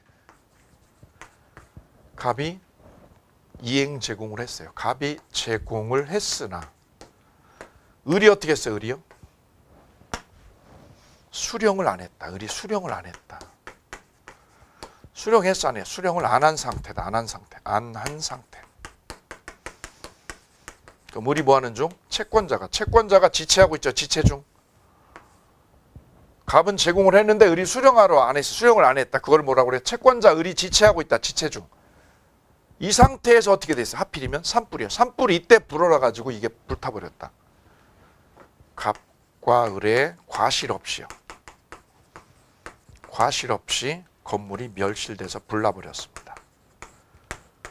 이행 제공을 했어요. 갑이 제공을 했으나 을이 어떻게 했어요? 을이요? 수령을 안 했다. 을이 수령을 안 했다. 수령했어 안 해? 수령을 안 한 상태다. 안 한 상태. 그럼 을이 뭐 하는 중? 채권자가 지체하고 있죠. 지체 중. 갑은 제공을 했는데 을이 수령을 안 했다. 그걸 뭐라고 그래? 채권자 을이 지체하고 있다. 지체 중. 이 상태에서 어떻게 됐어요? 하필이면 산불이요. 산불이 이때 불어라 가지고 이게 불타버렸다. 갑과 을의 과실 없이요. 과실 없이 건물이 멸실돼서 불나버렸습니다.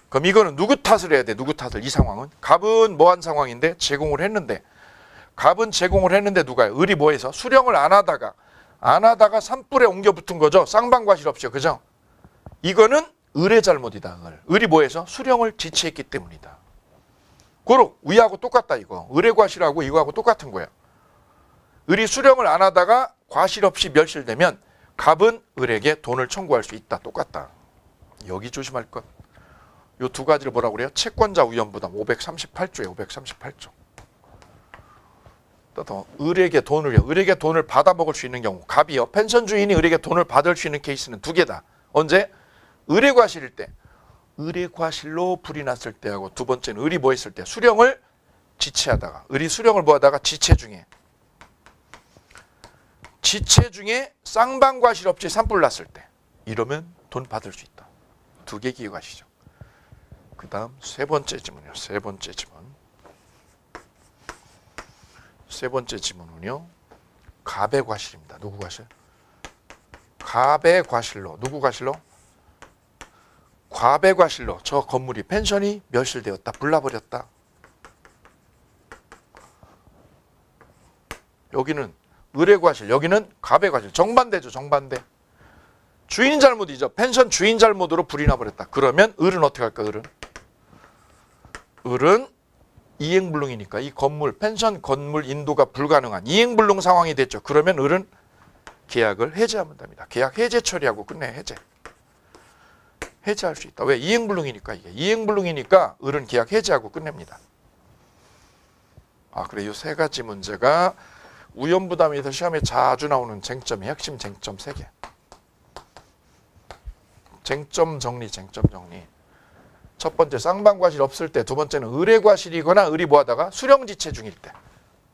그럼 이거는 누구 탓을 해야 돼? 누구 탓을? 이 상황은 갑은 뭐한 상황인데 제공을 했는데 누가요? 을이 뭐해서 수령을 안 하다가 산불에 옮겨 붙은 거죠. 쌍방과실 없이요. 그죠? 이거는 을의 잘못이다. 을이 뭐해서 수령을 지체했기 때문이다. 고로 위하고 똑같다 이거. 을의 과실하고 이거하고 똑같은 거야. 을이 수령을 안 하다가 과실 없이 멸실되면 갑은 을에게 돈을 청구할 수 있다. 똑같다. 여기 조심할 것. 요 두 가지를 뭐라고 그래요? 채권자 우연부담 538조에 538조. 또 을에게 돈을 받아먹을 수 있는 경우. 갑이요. 펜션 주인이 을에게 돈을 받을 수 있는 케이스는 두 개다. 언제? 을의 과실일 때. 을의 과실로 불이 났을 때하고 두 번째는 을이 뭐 했을 때? 수령을 지체하다가. 을이 수령을 뭐 하다가 지체 중에 쌍방과실 없이 산불 났을 때. 이러면 돈 받을 수 있다. 두 개 기억하시죠. 그 다음 세 번째 지문은요. 세 번째 지문은요. 갑의 과실입니다. 누구 과실? 갑의 과실로. 누구 과실로? 갑의 과실로 저 건물이 펜션이 멸실되었다. 불나버렸다. 여기는 을의 과실, 여기는 갑의 과실. 정반대죠. 정반대. 주인 잘못이죠. 펜션 주인 잘못으로 불이 나버렸다. 그러면 을은 어떻게 할까? 을은 이행불능이니까 이 건물, 펜션 건물 인도가 불가능한 이행불능 상황이 됐죠. 그러면 을은 계약을 해제하면 됩니다. 계약 해제 처리하고 끝내. 해제할 수 있다. 왜? 이행불능이니까. 이게 이행불능이니까 을은 계약 해제하고 끝냅니다. 그래. 이 세 가지 문제가 우연부담에서 시험에 자주 나오는 쟁점이 핵심 쟁점 3개. 쟁점 정리. 첫 번째 쌍방과실 없을 때, 두 번째는 을의 과실이거나 을이 뭐하다가 수령지체 중일 때,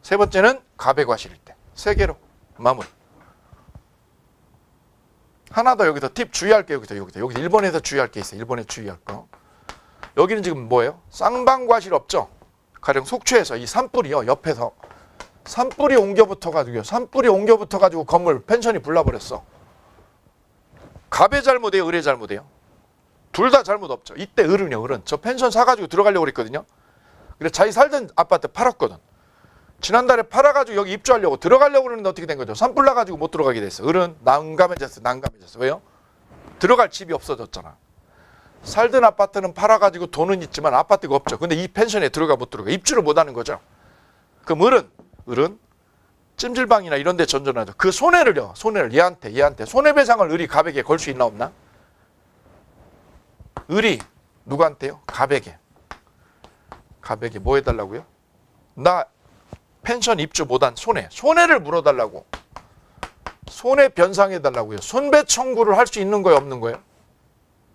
세 번째는 갑의 과실일 때. 3개로 마무리. 하나 더 여기서 팁 주의할 게 여기서 1번에서 주의할 게 있어요. 1번에 주의할 거. 여기는 지금 뭐예요? 쌍방과실 없죠? 가령 속초에서 이 산불이요. 옆에서 산불이 옮겨 붙어가지고 건물 펜션이 불나버렸어. 갑의 잘못이에요? 을의 잘못이에요? 둘 다 잘못 없죠. 이때 을은요, 을은. 저 펜션 사가지고 들어가려고 그랬거든요. 그래 자기 살던 아파트 팔았거든. 지난달에 팔아가지고 여기 입주하려고 들어가려고 그러는데 어떻게 된 거죠? 산불 나가지고 못 들어가게 됐어. 을은 난감해졌어. 난감해졌어. 왜요? 들어갈 집이 없어졌잖아. 살던 아파트는 팔아가지고 돈은 있지만 아파트가 없죠. 근데 이 펜션에 들어가 못 들어가. 입주를 못 하는 거죠. 그럼 을은 찜질방이나 이런 데 전전하죠. 그 손해를요. 손해를 얘한테 손해배상을 을이 갑에게 걸 수 있나 없나? 을이 누구한테요? 갑에게 뭐 해달라고요? 나 펜션 입주 못한 손해를 물어달라고. 손해 변상해달라고요. 손배 청구를 할 수 있는 거예요? 없는 거예요?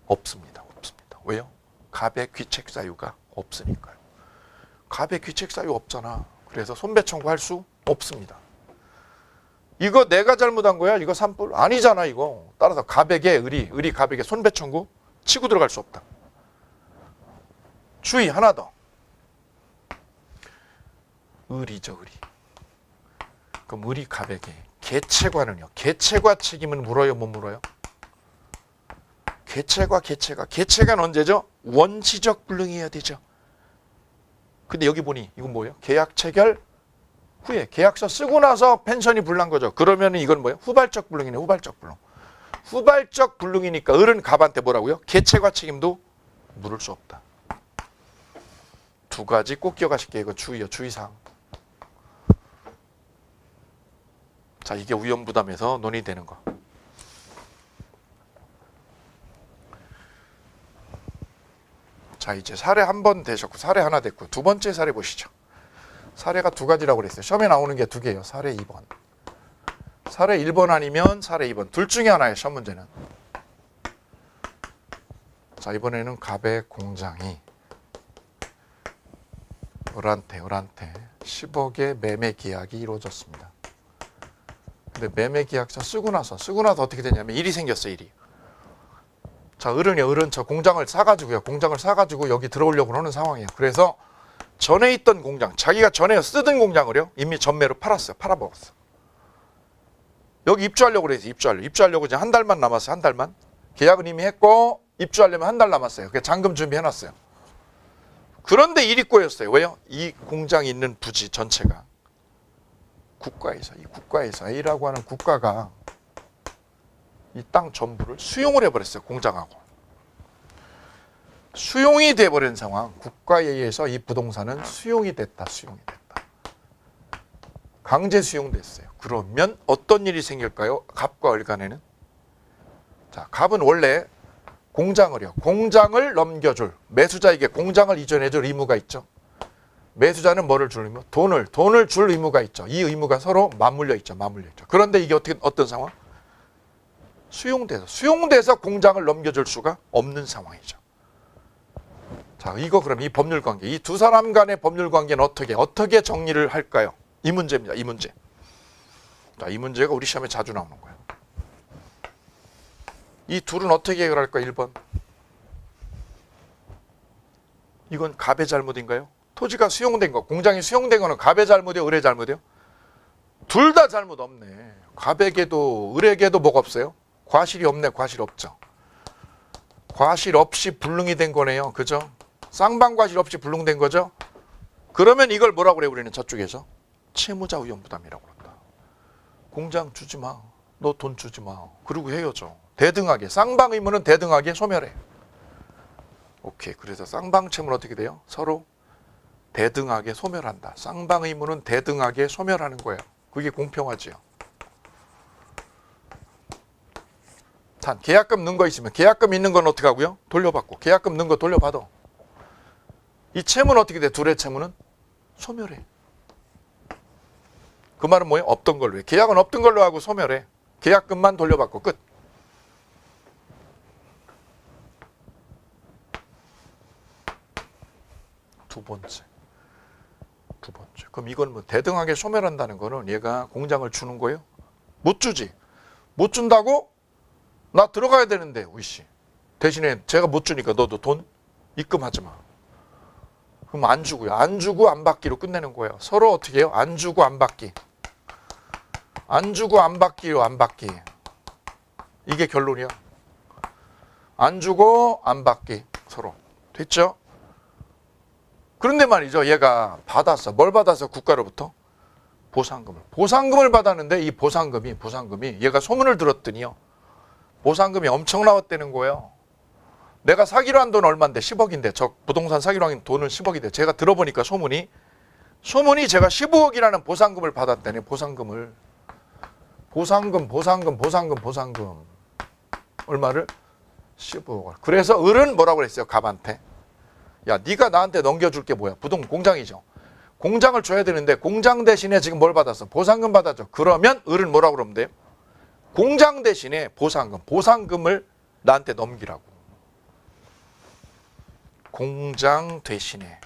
없습니다. 왜요? 갑의 귀책 사유가 없으니까요. 갑의 귀책 사유 없잖아. 그래서 손배 청구할 수 없습니다. 이거 내가 잘못한 거야? 이거 산불? 아니잖아 이거. 따라서 갑에게 을이 갑에게 손배 청구 치고 들어갈 수 없다. 주의 하나 더. 을이죠. 그럼 을이 갑에게 개체과는요. 개체과 책임은 물어요 못 물어요? 개체가 언제죠? 원시적 불능이어야 되죠. 근데 여기 보니 이건 뭐예요? 계약 체결 후에 계약서 쓰고 나서 펜션이 불난 거죠. 그러면 이건 뭐예요? 후발적 불능이네. 후발적 불능이니까 을은 갑한테 뭐라고요? 개체과 책임도 물을 수 없다. 두 가지 꼭 기억하실게요. 이거 주의사항. 자, 이게 위험부담에서 논의되는 거. 자, 이제 사례 한 번 되셨고 사례 하나 됐고 두 번째 사례 보시죠. 사례가 두 가지라고 그랬어요. 시험에 나오는 게 두 개예요. 사례 2번. 사례 1번 아니면 사례 2번. 둘 중에 하나예요. 시험 문제는. 자, 이번에는 갑의 공장이 을한테 10억의 매매 계약이 이루어졌습니다. 근데 매매 계약서 쓰고 나서 어떻게 되냐면 일이 생겼어요. 일이. 자, 을은 저 공장을 사가지고 여기 들어오려고 하는 상황이에요. 그래서 전에 있던 공장, 자기가 전에 쓰던 공장을요 이미 전매로 팔아먹었어. 여기 입주하려고 그래서 입주하려고 이제 한 달만 남았어요. 한 달만. 계약은 이미 했고 입주하려면 한 달 남았어요. 그래서 잔금 준비해놨어요. 그런데 일이 꼬였어요. 왜요? 이 공장이 있는 부지 전체가 국가에서 A라고 하는 국가가 이 땅 전부를 수용을 해버렸어요. 공장하고. 수용이 돼버린 상황. 국가에 의해서 이 부동산은 수용이 됐다. 강제 수용됐어요. 그러면 어떤 일이 생길까요? 갑과 을 간에는. 자, 갑은 원래 공장을 넘겨줄, 매수자에게 공장을 이전해줄 의무가 있죠. 매수자는 뭐를 줄 의무? 돈을 줄 의무가 있죠. 이 의무가 서로 맞물려 있죠. 그런데 이게 어떤 상황? 수용돼서 공장을 넘겨줄 수가 없는 상황이죠. 자, 이거 그럼 이 법률 관계, 이 두 사람 간의 법률 관계는 어떻게 정리를 할까요? 이 문제입니다. 이 문제. 자, 이 문제가 우리 시험에 자주 나오는 거예요. 이 둘은 어떻게 해결할까? 1번. 이건 갑의 잘못인가요? 토지가 수용된 거, 공장이 수용된 거는 갑의 잘못이에요? 을의 잘못이에요? 둘 다 잘못 없네. 갑에게도 을에게도 뭐가 없어요? 과실이 없네. 과실 없죠. 과실 없이 불능이 된 거네요. 그죠? 쌍방과실 없이 불능된 거죠? 그러면 이걸 뭐라고 그래 우리는 저쪽에서? 채무자 위험부담이라고 그런다. 공장 주지 마. 너 돈 주지 마. 그리고 헤어져. 대등하게. 쌍방 의무는 대등하게 소멸해. 오케이. 그래서 쌍방 채무는 어떻게 돼요? 서로 대등하게 소멸한다. 쌍방 의무는 대등하게 소멸하는 거예요. 그게 공평하지요. 단 계약금 넣은 거 있으면 계약금 있는 건 어떻게 하고요? 돌려받고. 계약금 넣은 거 돌려받아. 이 채무는 어떻게 돼? 둘의 채무는 소멸해. 그 말은 뭐예요? 없던 걸로 해. 계약은 없던 걸로 하고 소멸해. 계약금만 돌려받고 끝. 두 번째. 그럼 이건 뭐 대등하게 소멸한다는 거는 얘가 공장을 주는 거예요? 못 주지. 못 준다고? 나 들어가야 되는데 우이씨. 대신에 제가 못 주니까 너도 돈 입금하지 마. 그럼 안 주고요. 안 주고 안 받기로 끝내는 거예요. 서로 어떻게 해요? 안 주고 안 받기. 안 주고 안 받기로 안 받기. 이게 결론이야. 안 주고 안 받기 서로. 됐죠? 그런데 말이죠. 얘가 받았어. 뭘 받았어? 국가로부터? 보상금을. 보상금을 받았는데 이 보상금이 얘가 소문을 들었더니요. 보상금이 엄청 나왔다는 거예요. 내가 사기로 한 돈 얼마인데 10억인데 저 부동산 사기로 한 돈은 10억인데 제가 들어보니까 소문이 제가 15억이라는 보상금을 받았다네. 보상금. 얼마를? 15억을. 그래서 을은 뭐라고 그랬어요? 갑한테. 야, 네가 나한테 넘겨줄 게 뭐야? 공장이죠. 공장을 줘야 되는데 공장 대신에 지금 뭘 받았어? 보상금 받았죠. 그러면 을은 뭐라고 그러면 돼요? 공장 대신에 보상금을 나한테 넘기라고. 공장 대신에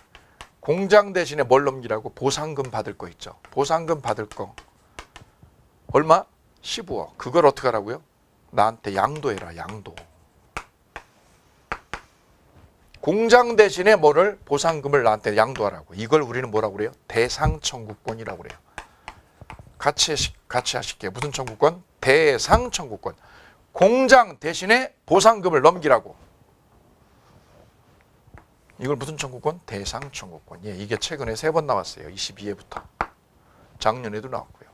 뭘 넘기라고? 보상금 받을 거 있죠. 보상금 받을 거. 얼마? 15억. 그걸 어떻게 하라고요? 나한테 양도해라. 양도. 공장 대신에 뭐를? 보상금을 나한테 양도하라고. 이걸 우리는 뭐라고 그래요? 대상청구권이라고 그래요. 같이 하실게요. 무슨 청구권? 대상청구권. 공장 대신에 보상금을 넘기라고. 이걸 무슨 청구권? 대상청구권. 예, 이게 최근에 3번 나왔어요. 22회부터. 작년에도 나왔고요.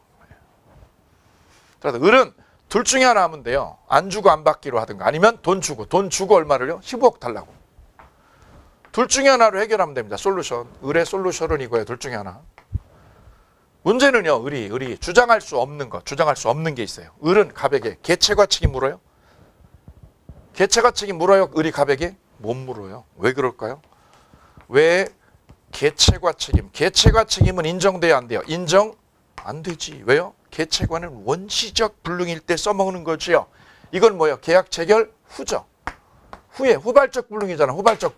그래서 을은 둘 중에 하나 하면 돼요. 안 주고 안 받기로 하든가 아니면 돈 주고 얼마를요? 15억 달라고. 둘 중에 하나로 해결하면 됩니다. 솔루션. 을의 솔루션은 이거예요. 둘 중에 하나. 문제는요. 을이 주장할 수 없는 게 있어요. 을은 갑에게 개체과 책임 물어요? 개체가 책임 물어요? 을이 갑에게? 못 물어요. 왜 그럴까요? 왜? 개체과 책임은 인정돼야 안 돼요? 인정 안 되지. 왜요? 개체과는 원시적 불능일 때 써먹는 거지요. 이건 뭐예요? 계약 체결 후죠. 후발적 불능이잖아. 후발적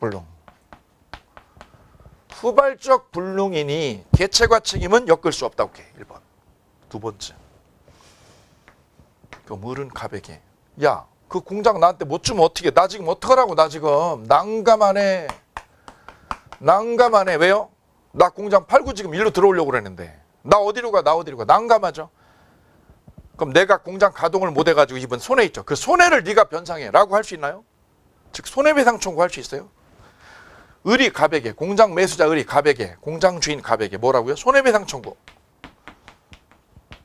불능이니 개체과 책임은 엮을 수 없다. 오케이. 1번. 두 번째. 그럼 을은 갑에게 야, 그 공장 나한테 못 주면 어떻게? 나 지금 어떡하라고? 나 지금 난감하네. 왜요? 나 공장 팔고 지금 일로 들어오려고 그랬는데 나 어디로 가? 난감하죠. 그럼 내가 공장 가동을 못 해가지고 입은 손해 있죠. 그 손해를 네가 변상해 라고 할 수 있나요? 즉 손해배상 청구할 수 있어요? 을이 갑에게, 공장 매수자 을이 갑에게, 공장 주인 갑에게 뭐라고요? 손해배상 청구.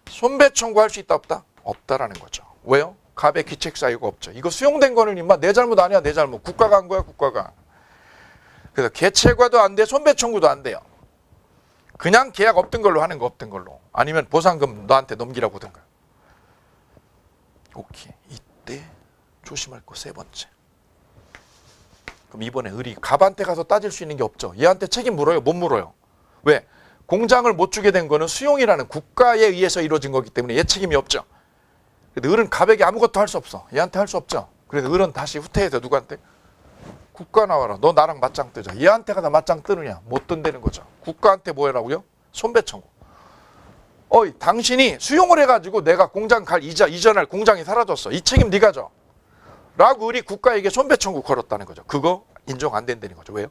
손배 청구할 수 있다 없다? 없다라는 거죠. 왜요? 갑의 기책 사유가 없죠. 이거 수용된 거는 임마 내 잘못 아니야. 내 잘못. 국가가 한 거야. 국가가. 그래서 개체과도 안 돼. 손배 청구도 안 돼요. 그냥 계약 없던 걸로 하는 거. 아니면 보상금 너한테 넘기라고 하든가. 오케이. 이때 조심할 거 3번째. 그럼 이번에 을이 갑한테 가서 따질 수 있는 게 없죠. 얘한테 책임 물어요? 못 물어요. 왜? 공장을 못 주게 된 거는 수용이라는 국가에 의해서 이루어진 거기 때문에 얘 책임이 없죠. 근데 을은 갑에게 아무것도 할 수 없어. 얘한테 할 수 없죠. 그래서 을은 다시 후퇴해서 누구한테? 국가 나와라. 너 나랑 맞짱 뜨자. 얘한테 가다 맞짱 뜨느냐? 못 뜬다는 거죠. 국가한테 뭐 해라고요? 손배 청구. 당신이 수용을 해가지고 내가 공장 이전할 공장이 사라졌어. 이 책임 네가 져. 라고 을이 국가에게 손배 청구 걸었다는 거죠. 그거 인정 안 된다는 거죠. 왜요?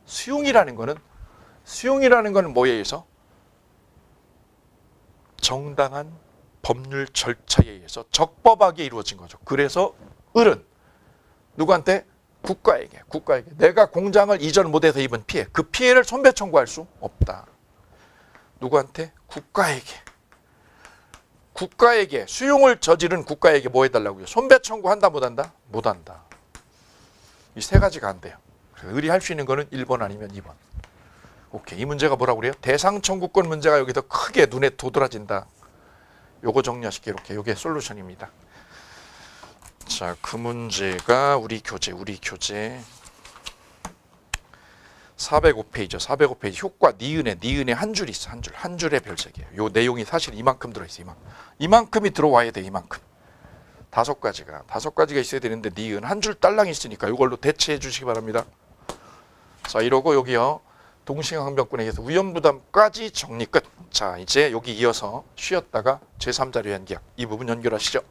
수용이라는 거는 뭐에 의해서? 정당한 법률 절차에 의해서 적법하게 이루어진 거죠. 그래서 을은 누구한테? 국가에게 내가 공장을 이전 못해서 입은 피해, 그 피해를 손배 청구할 수 없다. 누구한테? 국가에게 수용을 저지른 국가에게 뭐 해달라고요? 손배 청구한다 못한다? 못한다. 이 3가지가 안 돼요. 그래서 을이 할 수 있는 거는 1번 아니면 2번. 오케이. 이 문제가 뭐라고 그래요? 대상 청구권 문제가 여기서 크게 눈에 도드라진다. 요거 정리하실게요. 이렇게. 요게 솔루션입니다. 자, 그 문제가 우리 교재 405페이지죠. 405페이지 효과 니은에 한 줄 있어. 한 줄의 별책이에요. 요 내용이 사실 이만큼 들어있어요. 이만큼이 들어와야 돼. 이만큼. 5가지가 있어야 되는데 니은 한 줄 딸랑 있으니까 이걸로 대체해 주시기 바랍니다. 자, 이러고 여기요. 동시강변권에 의해서 위험부담까지 정리 끝. 자, 이제 여기 이어서 쉬었다가 제3자료 연기약 이 부분 연결하시죠.